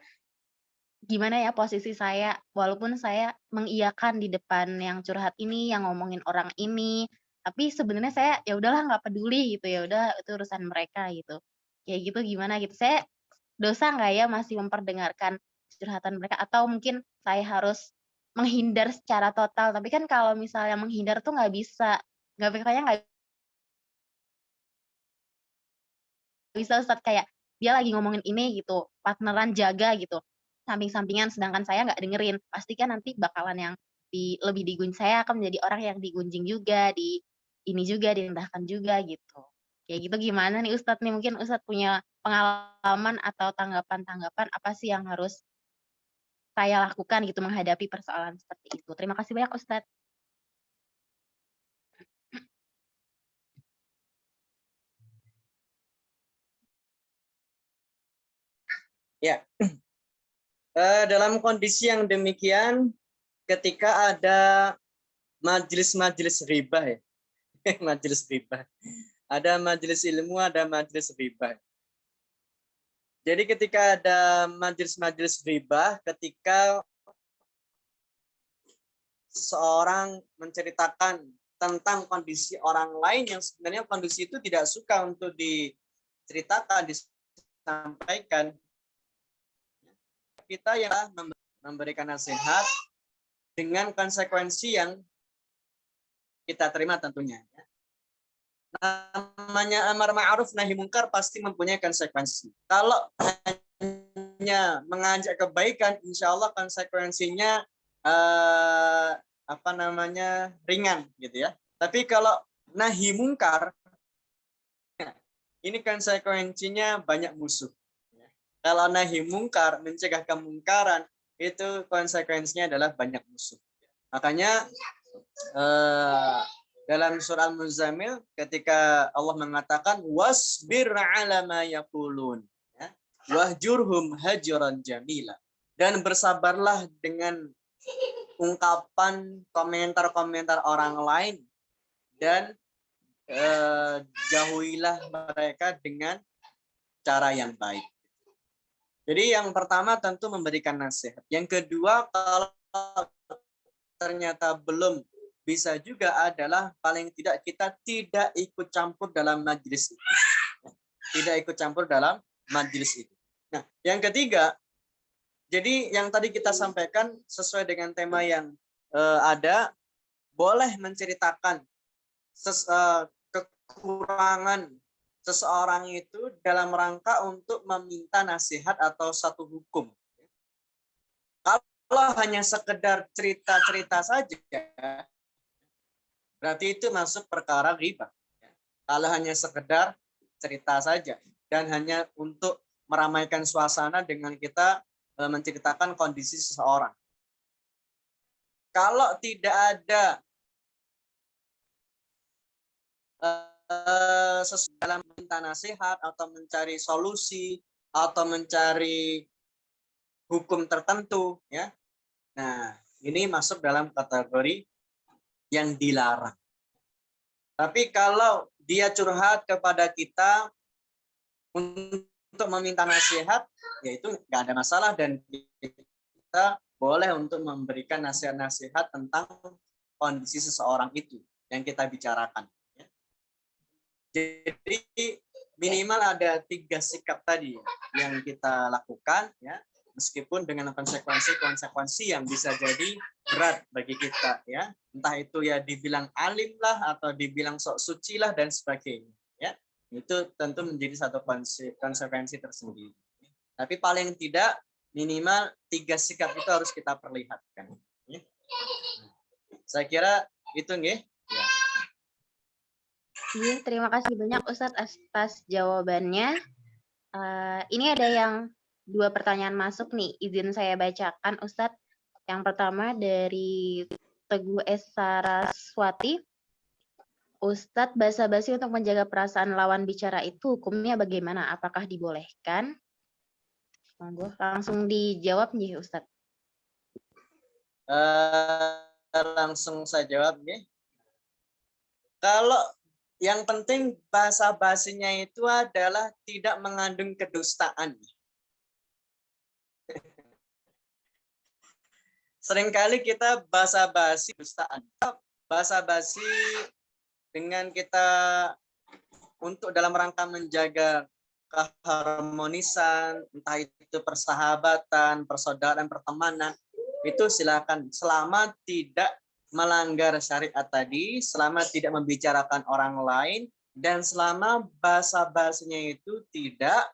gimana ya posisi saya, walaupun saya mengiyakan di depan yang curhat ini, yang ngomongin orang ini, tapi sebenarnya saya ya udahlah nggak peduli gitu, ya udah itu urusan mereka gitu. Kayak gitu gimana gitu. Saya dosa nggak ya masih memperdengarkan curhatan mereka atau mungkin saya harus menghindar secara total, tapi kan kalau misalnya menghindar tuh nggak bisa Ustadz, kayak dia lagi ngomongin ini gitu, partneran jaga gitu, samping-sampingan sedangkan saya nggak dengerin. Pasti kan nanti bakalan yang lebih saya akan menjadi orang yang digunjing juga, ini juga, direndahkan juga gitu. Kayak gitu gimana nih Ustadz nih? Mungkin Ustadz punya pengalaman atau tanggapan-tanggapan apa sih yang harus saya lakukan gitu menghadapi persoalan seperti itu. Terima kasih banyak Ustadz. Ya, dalam kondisi yang demikian, ketika ada majelis-majelis riba ya, majelis riba, ada majelis ilmu, ada majelis riba. Jadi ketika ada majelis-majelis riba, ketika seseorang menceritakan tentang kondisi orang lain yang sebenarnya kondisi itu tidak suka untuk diceritakan, disampaikan, kita yang memberikan nasihat dengan konsekuensi yang kita terima tentunya. Namanya amar ma'ruf nahi mungkar pasti mempunyai konsekuensi. Kalau hanya mengajak kebaikan, insya Allah konsekuensinya ringan gitu ya. Tapi kalau nahi mungkar, ini konsekuensinya banyak musuh. Kalau nahi mungkar, mencegah kemungkaran, itu konsekuensinya adalah banyak musuh. Makanya dalam surah Al-Muzammil ketika Allah mengatakan wasbir 'ala ma yaqulun, ya. Wahjurhum hajran jamila. Dan bersabarlah dengan ungkapan komentar-komentar orang lain dan jauhilah mereka dengan cara yang baik. Jadi yang pertama tentu memberikan nasihat. Yang kedua, kalau ternyata belum bisa juga adalah paling tidak kita tidak ikut campur dalam majelis itu. Tidak ikut campur dalam majelis itu. Nah, yang ketiga, jadi yang tadi kita sampaikan sesuai dengan tema yang ada, boleh menceritakan kekurangan seseorang itu dalam rangka untuk meminta nasihat atau satu hukum. Kalau hanya sekedar cerita-cerita saja, berarti itu masuk perkara riba. Kalau hanya sekedar cerita saja dan hanya untuk meramaikan suasana dengan kita menceritakan kondisi seseorang. Kalau tidak ada dalam minta nasihat atau mencari solusi atau mencari hukum tertentu, ya. Nah, ini masuk dalam kategori yang dilarang. Tapi kalau dia curhat kepada kita untuk meminta nasihat, ya itu nggak ada masalah dan kita boleh untuk memberikan nasihat-nasihat tentang kondisi seseorang itu yang kita bicarakan. Jadi minimal ada 3 sikap tadi yang kita lakukan, ya, meskipun dengan konsekuensi yang bisa jadi berat bagi kita, ya, entah itu ya dibilang alim lah atau dibilang sok suci lah dan sebagainya, ya, itu tentu menjadi satu konsekuensi tersendiri. Tapi paling tidak minimal 3 sikap itu harus kita perlihatkan. Ya. Saya kira itu nggih. Iya, terima kasih banyak Ustadz atas jawabannya. Ini ada yang 2 pertanyaan masuk nih, izin saya bacakan Ustadz. Yang pertama dari Teguh S. Saraswati. Ustadz, basa-basi untuk menjaga perasaan lawan bicara itu hukumnya bagaimana? Apakah dibolehkan? Monggo langsung dijawab nih Ustadz. Langsung saya jawab nih. Kalau yang penting bahasa basinya itu adalah tidak mengandung kedustaan. Seringkali kita basa-basi kedustaan. Basa-basi dengan kita untuk dalam rangka menjaga keharmonisan, entah itu persahabatan, persaudaraan, pertemanan, itu silakan selama tidak melanggar syariat tadi, selama tidak membicarakan orang lain, dan selama bahasa-bahasanya itu tidak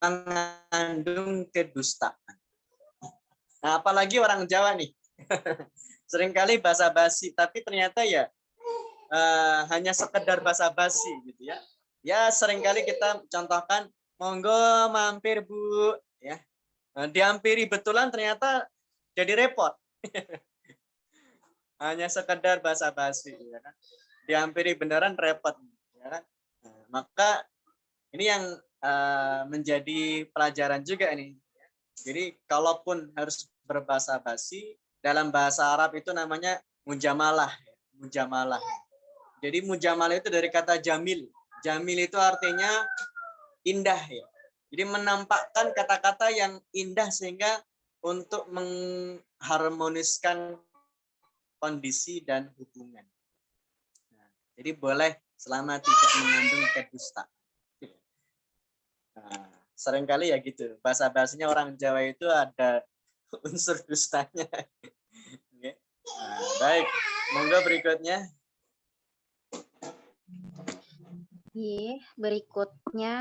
mengandung kedustaan. Nah, apalagi orang Jawa nih, seringkali basa-basi, tapi ternyata ya hanya sekedar basa-basi gitu ya. Ya seringkali kita contohkan, monggo mampir Bu, ya. Dihampiri betulan ternyata jadi repot. Hanya sekedar basa-basi, ya kan? Dihampiri beneran repot, ya kan? Nah, maka ini yang menjadi pelajaran juga nih. Jadi kalaupun harus berbahasa basi, dalam bahasa Arab itu namanya mujamalah, mujamalah. Jadi mujamalah itu dari kata jamil. Jamil itu artinya indah, ya. Jadi menampakkan kata-kata yang indah sehingga untuk mengharmoniskan kondisi dan hubungan. Nah, jadi boleh selama tidak mengandung kedustaan. Nah, seringkali ya gitu. Bahasa-bahasanya orang Jawa itu ada unsur dustanya. Nah, baik, monggo berikutnya. Berikutnya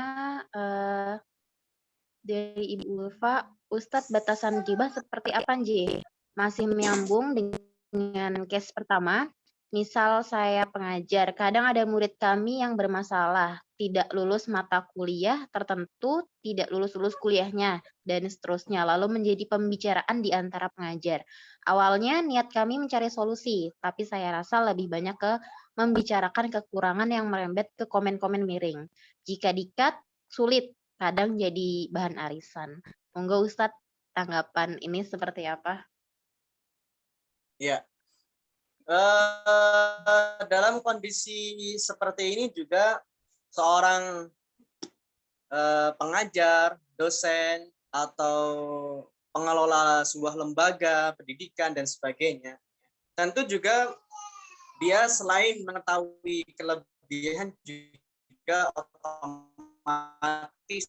dari Ibu Ulfa, Ustadz batasan gibah seperti apa Nji? Masih menyambung dengan case pertama. Misal saya pengajar, kadang ada murid kami yang bermasalah, tidak lulus mata kuliah tertentu, tidak lulus-lulus kuliahnya, dan seterusnya, lalu menjadi pembicaraan di antara pengajar. Awalnya niat kami mencari solusi, tapi saya rasa lebih banyak ke membicarakan kekurangan yang merembet ke komen-komen miring. Jika dikat, sulit, kadang jadi bahan arisan. Monggo Ustadz, tanggapan ini seperti apa? Ya, dalam kondisi seperti ini juga seorang pengajar, dosen, atau pengelola sebuah lembaga pendidikan dan sebagainya, tentu juga dia selain mengetahui kelebihan juga otomatis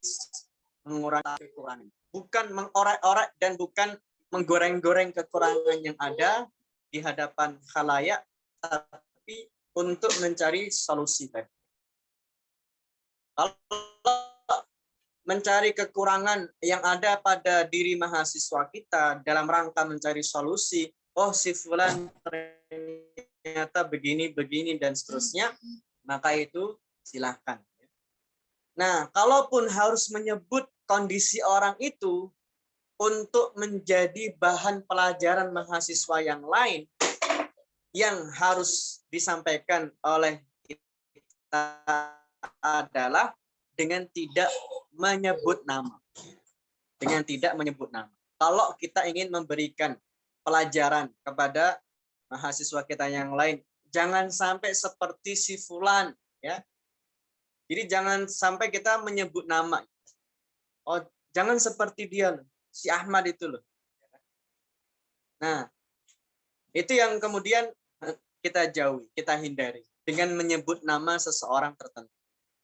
mengurangi kekurangan. Bukan mengorek-orek dan bukan menggoreng-goreng kekurangan yang ada di hadapan khalayak, tapi untuk mencari solusi tadi. Kalau mencari kekurangan yang ada pada diri mahasiswa kita dalam rangka mencari solusi, oh si fulan ternyata begini dan seterusnya, maka itu silahkan. Nah, kalaupun harus menyebut kondisi orang itu untuk menjadi bahan pelajaran mahasiswa yang lain yang harus disampaikan oleh kita adalah dengan tidak menyebut nama. Dengan tidak menyebut nama. Kalau kita ingin memberikan pelajaran kepada mahasiswa kita yang lain, jangan sampai seperti si fulan, ya. Jadi jangan sampai kita menyebut nama. Oh, jangan seperti dia loh, si Ahmad itu loh. Nah, itu yang kemudian kita jauhi, kita hindari dengan menyebut nama seseorang tertentu.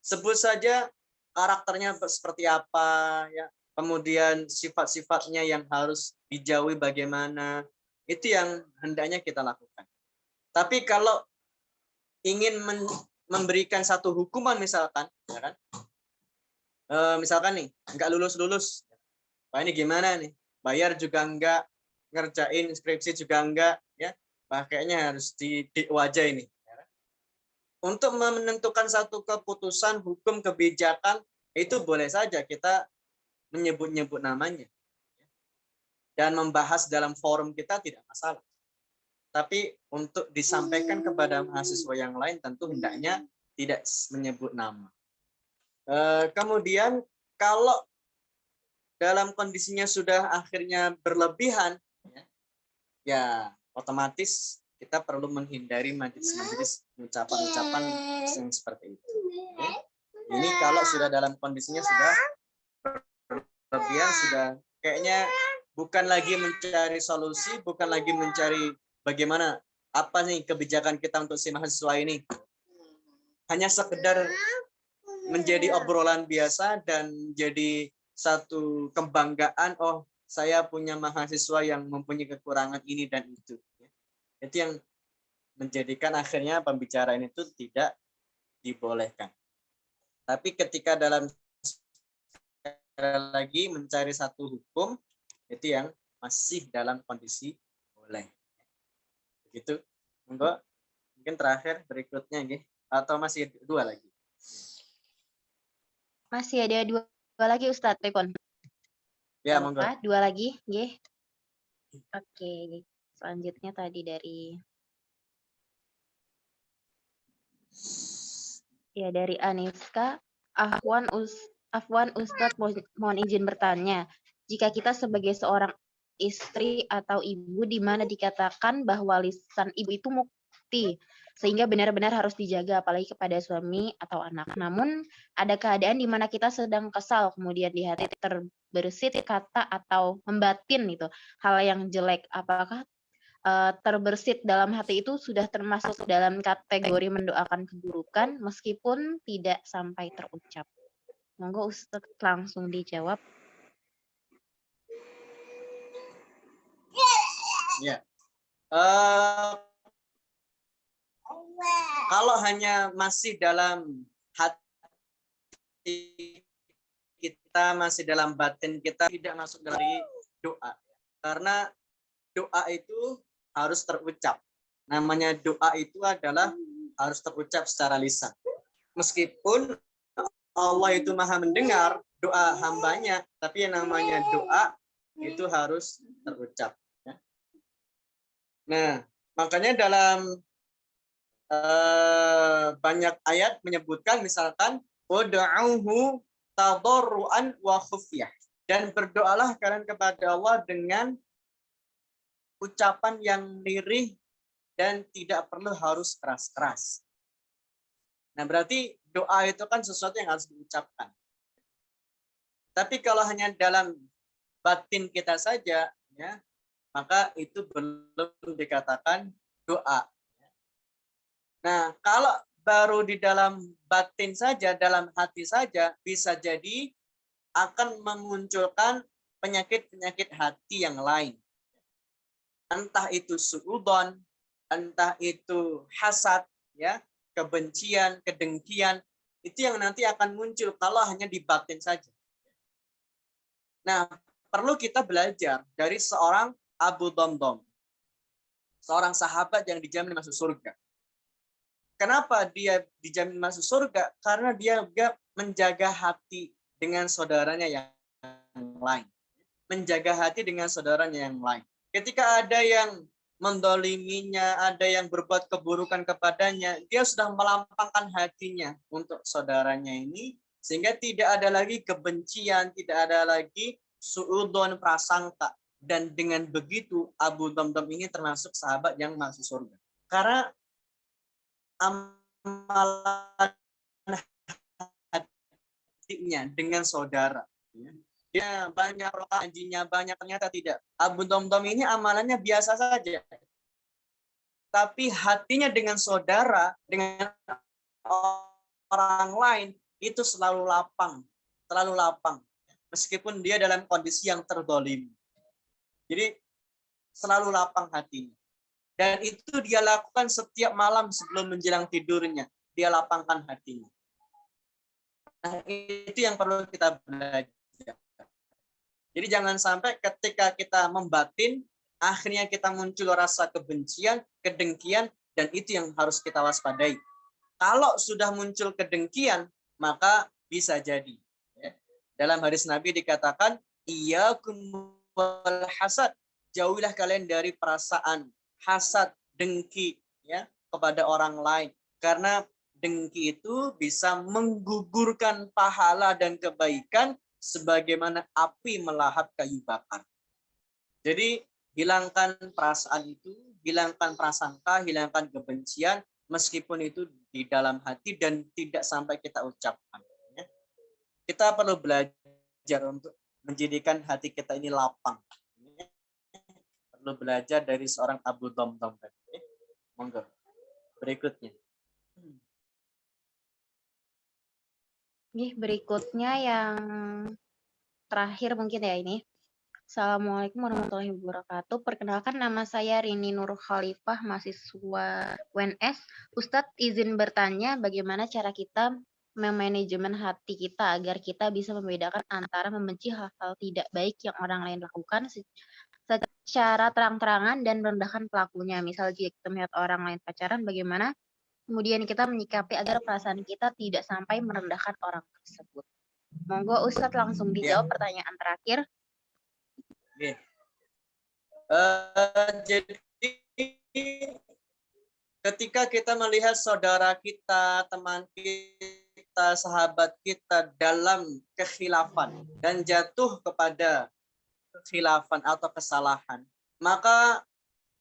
Sebut saja karakternya seperti apa, ya. Kemudian sifat-sifatnya yang harus dijauhi bagaimana, itu yang hendaknya kita lakukan. Tapi kalau ingin memberikan satu hukuman misalkan, ya kan? Misalkan nih, nggak lulus-lulus, wah ini gimana nih? Bayar juga enggak, ngerjain skripsi juga enggak, ya. Kayaknya harus di wajah ini. Untuk menentukan satu keputusan hukum kebijakan itu boleh saja kita menyebut-nyebut namanya dan membahas dalam forum kita tidak masalah. Tapi untuk disampaikan kepada mahasiswa yang lain tentu hendaknya tidak menyebut nama. Kemudian kalau dalam kondisinya sudah akhirnya berlebihan, ya otomatis kita perlu menghindari majelis-majelis ucapan-ucapan yang seperti itu. Ini kalau sudah dalam kondisinya sudah berlebihan, sudah kayaknya bukan lagi mencari solusi, bukan lagi mencari bagaimana apa nih kebijakan kita untuk si mahasiswa ini. Hanya sekedar menjadi obrolan biasa dan jadi satu kebanggaan, oh saya punya mahasiswa yang mempunyai kekurangan ini dan itu. Itu yang menjadikan akhirnya pembicaraan itu tidak dibolehkan. Tapi ketika dalam lagi mencari satu hukum, itu yang masih dalam kondisi boleh. Begitu. Mungkin terakhir berikutnya, atau masih dua lagi? Masih ada dua lagi Ustadz Pekon. Ya, monggo. Dua lagi, nggih. Oke, selanjutnya tadi dari Aniska, Afwan Ustadz mohon izin bertanya. Jika kita sebagai seorang istri atau ibu di mana dikatakan bahwa lisan ibu itu mukti, sehingga benar-benar harus dijaga apalagi kepada suami atau anak. Namun ada keadaan di mana kita sedang kesal, kemudian di hati terbersit kata atau membatin itu hal yang jelek. Apakah terbersit dalam hati itu sudah termasuk dalam kategori mendoakan keburukan meskipun tidak sampai terucap? Monggo Ustadz langsung dijawab. Ya. Kalau hanya masih dalam hati kita, masih dalam batin kita, tidak masuk dari doa. Karena doa itu harus terucap. Namanya doa itu adalah harus terucap secara lisan. Meskipun Allah itu maha mendengar doa hambanya, tapi yang namanya doa itu harus terucap. Nah, makanya dalam banyak ayat menyebutkan misalkan ud'uhu tadarruan wa khufyah, dan berdoalah kalian kepada Allah dengan ucapan yang lirih dan tidak perlu harus keras-keras. Nah, berarti doa itu kan sesuatu yang harus diucapkan. Tapi kalau hanya dalam batin kita saja, ya, maka itu belum dikatakan doa. Nah, kalau baru di dalam batin saja, dalam hati saja, bisa jadi akan memunculkan penyakit-penyakit hati yang lain. Entah itu suudzon, entah itu hasad, ya, kebencian, kedengkian, itu yang nanti akan muncul kalau hanya di batin saja. Nah, perlu kita belajar dari seorang Abu Dhamdam, seorang sahabat yang dijamin masuk surga. Kenapa dia dijamin masuk surga? Karena dia juga menjaga hati dengan saudaranya yang lain. Menjaga hati dengan saudaranya yang lain. Ketika ada yang mendoliminya, ada yang berbuat keburukan kepadanya, dia sudah melampangkan hatinya untuk saudaranya ini, sehingga tidak ada lagi kebencian, tidak ada lagi suudzon, prasangka. Dan dengan begitu, Abu Dhamdam ini termasuk sahabat yang masuk surga. Karena amalan hatinya dengan saudara. Dia banyak rakaatnya, banyak, ternyata tidak. Abu Dhamdam ini amalannya biasa saja. Tapi hatinya dengan saudara, dengan orang lain, itu selalu lapang. Selalu lapang. Meskipun dia dalam kondisi yang terdolim. Jadi selalu lapang hatinya. Dan itu dia lakukan setiap malam sebelum menjelang tidurnya. Dia lapangkan hatinya. Nah, itu yang perlu kita belajar. Jadi jangan sampai ketika kita membatin, akhirnya kita muncul rasa kebencian, kedengkian, dan itu yang harus kita waspadai. Kalau sudah muncul kedengkian, maka bisa jadi. Dalam hadis Nabi dikatakan, iyyakum wal hasad, jauhilah kalian dari perasaan hasad, dengki, ya, kepada orang lain. Karena dengki itu bisa menggugurkan pahala dan kebaikan sebagaimana api melahap kayu bakar. Jadi hilangkan perasaan itu, hilangkan prasangka, hilangkan kebencian, meskipun itu di dalam hati dan tidak sampai kita ucapkan. Kita perlu belajar untuk menjadikan hati kita ini lapang. Perlu belajar dari seorang Abu Dhamdam tadi. Monggo. Berikutnya. Berikutnya yang terakhir mungkin ya ini. Assalamualaikum warahmatullahi wabarakatuh. Perkenalkan, nama saya Rini Nur Khalifah, mahasiswa UNS. Ustadz izin bertanya, bagaimana cara kita memanajemen hati kita agar kita bisa membedakan antara membenci hal-hal tidak baik yang orang lain lakukan secara terang-terangan dan merendahkan pelakunya. Misal jika kita melihat orang lain pacaran, bagaimana kemudian kita menyikapi agar perasaan kita tidak sampai merendahkan orang tersebut. Monggo Ustadz langsung dijawab pertanyaan terakhir. Jadi ketika kita melihat saudara kita, teman kita, sahabat kita dalam kekhilafan dan jatuh kepada kekhilafan atau kesalahan, maka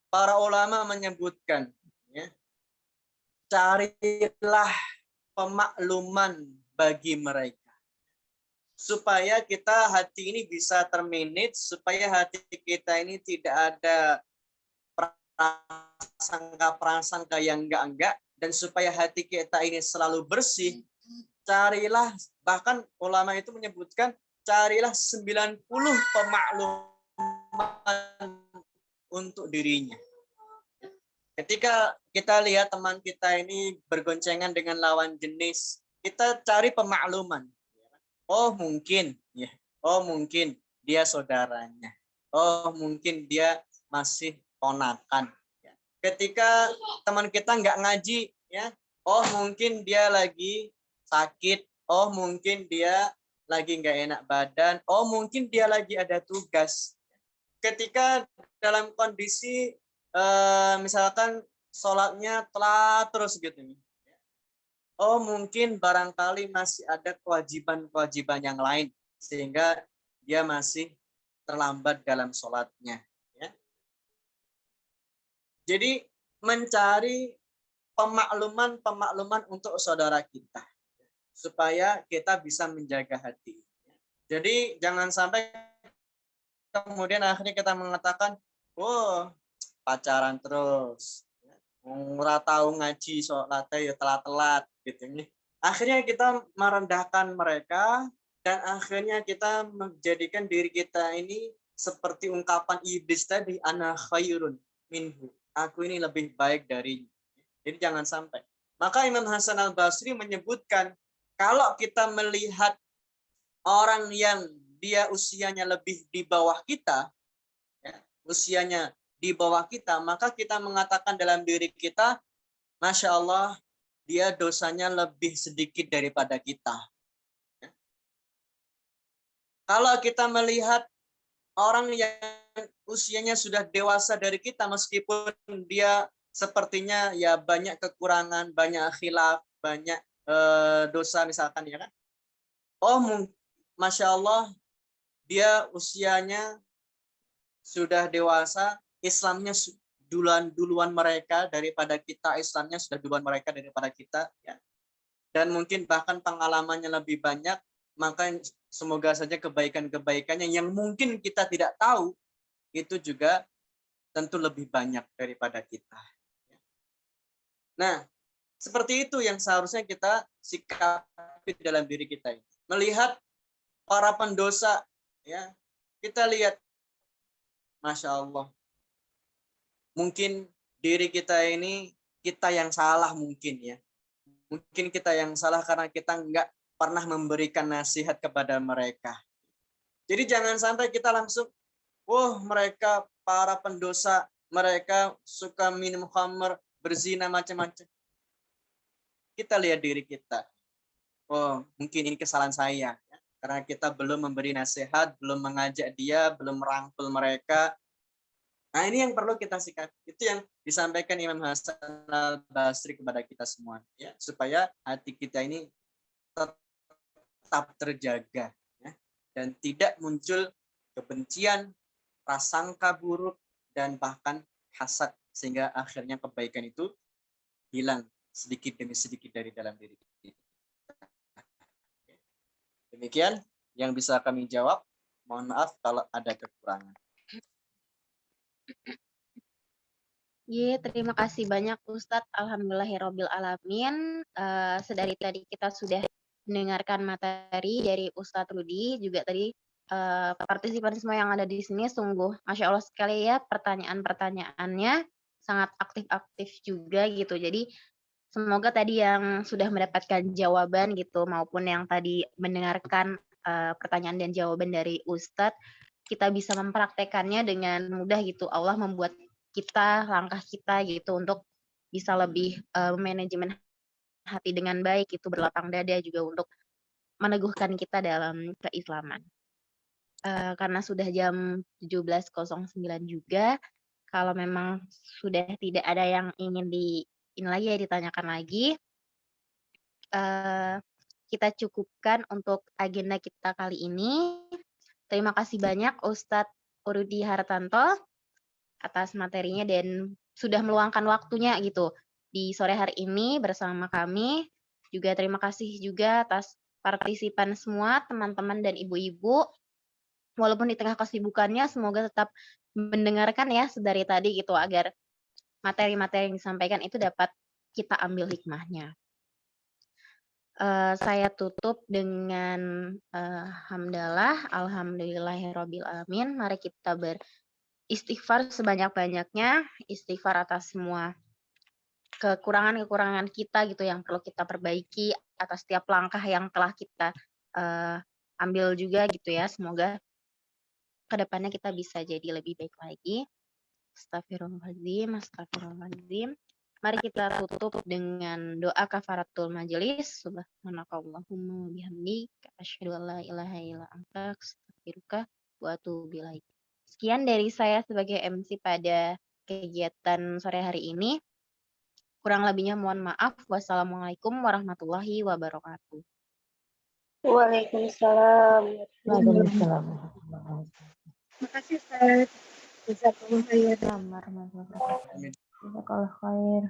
para ulama menyebutkan, ya, carilah pemakluman bagi mereka supaya kita hati ini bisa termanage, supaya hati kita ini tidak ada prasangka yang enggak, dan supaya hati kita ini selalu bersih. Carilah, bahkan ulama itu menyebutkan, carilah 90 pemakluman untuk dirinya. Ketika kita lihat teman kita ini bergoncengan dengan lawan jenis, kita cari pemakluman. Oh mungkin, ya. Oh mungkin dia saudaranya. Oh mungkin dia masih ponakan. ketika teman kita nggak ngaji, ya, oh mungkin dia lagi sakit, oh mungkin dia lagi nggak enak badan, oh mungkin dia lagi ada tugas. Ketika dalam kondisi misalkan sholatnya telat terus gitu, oh mungkin barangkali masih ada kewajiban-kewajiban yang lain sehingga dia masih terlambat dalam sholatnya. Ya. Jadi mencari pemakluman untuk saudara kita supaya kita bisa menjaga hati. Jadi jangan sampai kemudian akhirnya kita mengatakan, oh pacaran terus, ora tahu ngaji sholatnya ya telat-telat gitu. Akhirnya kita merendahkan mereka dan akhirnya kita menjadikan diri kita ini seperti ungkapan iblis tadi, ana khairun minhu. Aku ini lebih baik dari. Jadi jangan sampai. Maka Imam Hasan al-Basri menyebutkan kalau kita melihat orang yang dia usianya lebih di bawah kita, ya, usianya di bawah kita, maka kita mengatakan dalam diri kita, Masya Allah, dia dosanya lebih sedikit daripada kita. Ya. Kalau kita melihat orang yang usianya sudah dewasa dari kita, meskipun dia sepertinya ya banyak kekurangan, banyak khilaf, banyak dosa misalkan, ya kan? Oh, Masya Allah, dia usianya sudah dewasa, Islamnya duluan mereka daripada kita, Islamnya sudah duluan mereka daripada kita, ya. Dan mungkin bahkan pengalamannya lebih banyak, maka semoga saja kebaikan-kebaikannya yang mungkin kita tidak tahu itu juga tentu lebih banyak daripada kita. Nah, seperti itu yang seharusnya kita sikapi dalam diri kita ini. Melihat para pendosa, ya, kita lihat, Masya Allah, mungkin diri kita ini kita yang salah mungkin, ya. Mungkin kita yang salah karena kita nggak pernah memberikan nasihat kepada mereka. Jadi jangan sampai kita langsung, wah mereka para pendosa, mereka suka minum khamr, berzina macam-macam. Kita lihat diri kita. Oh mungkin ini kesalahan saya. Karena kita belum memberi nasihat, belum mengajak dia, belum merangkul mereka. Nah ini yang perlu kita sikapi. Itu yang disampaikan Imam Hasan al-Basri kepada kita semua, ya, supaya hati kita ini tetap terjaga, ya, dan tidak muncul kebencian, prasangka buruk, dan bahkan hasad sehingga akhirnya kebaikan itu hilang sedikit demi sedikit dari dalam diri kita. Demikian yang bisa kami jawab. Mohon maaf kalau ada kekurangan. Terima kasih banyak Ustadz. Alhamdulillahirabbil alamin. Sedari tadi kita sudah mendengarkan materi dari Ustadz Rudi, juga tadi partisipan semua yang ada di sini sungguh Masya Allah sekali ya, pertanyaan-pertanyaannya sangat aktif-aktif juga gitu. Jadi semoga tadi yang sudah mendapatkan jawaban gitu maupun yang tadi mendengarkan pertanyaan dan jawaban dari Ustadz, kita bisa mempraktekannya dengan mudah gitu. Allah membuat kita, langkah kita gitu untuk bisa lebih manajemen hati dengan baik, itu berlapang dada juga untuk meneguhkan kita dalam keislaman. Karena sudah jam 17.09 juga, kalau memang sudah tidak ada yang ingin ini lagi ya, ditanyakan lagi, kita cukupkan untuk agenda kita kali ini. Terima kasih banyak Ustadz Rudi Hartanto atas materinya dan sudah meluangkan waktunya gitu di sore hari ini bersama kami. Juga terima kasih juga atas partisipan semua teman-teman dan ibu-ibu. Walaupun di tengah kesibukannya semoga tetap mendengarkan ya sedari tadi gitu agar materi-materi yang disampaikan itu dapat kita ambil hikmahnya. Saya tutup dengan hamdalah, alhamdulillahirabbil alamin. Mari kita beristighfar sebanyak-banyaknya, istighfar atas semua kekurangan-kekurangan kita gitu yang perlu kita perbaiki, atas setiap langkah yang telah kita ambil juga gitu ya. Semoga kedepannya kita bisa jadi lebih baik lagi. Astagfirullahaladzim, astagfirullahaladzim. Mari kita tutup dengan doa kafaratul majelis. Subhanakallahumma bihamdika asyhadu an la ilaha illa anta astaghfiruka wa atubu ilaik. Sekian dari saya sebagai MC pada kegiatan sore hari ini. Kurang lebihnya mohon maaf. Wassalamualaikum warahmatullahi wabarakatuh. Waalaikumsalam. Waalaikumsalam. Terima kasih, Ustaz. Jazakumullah khairan. Assalamualaikum warahmatullahi wabarakatuh. Jazakallah khair.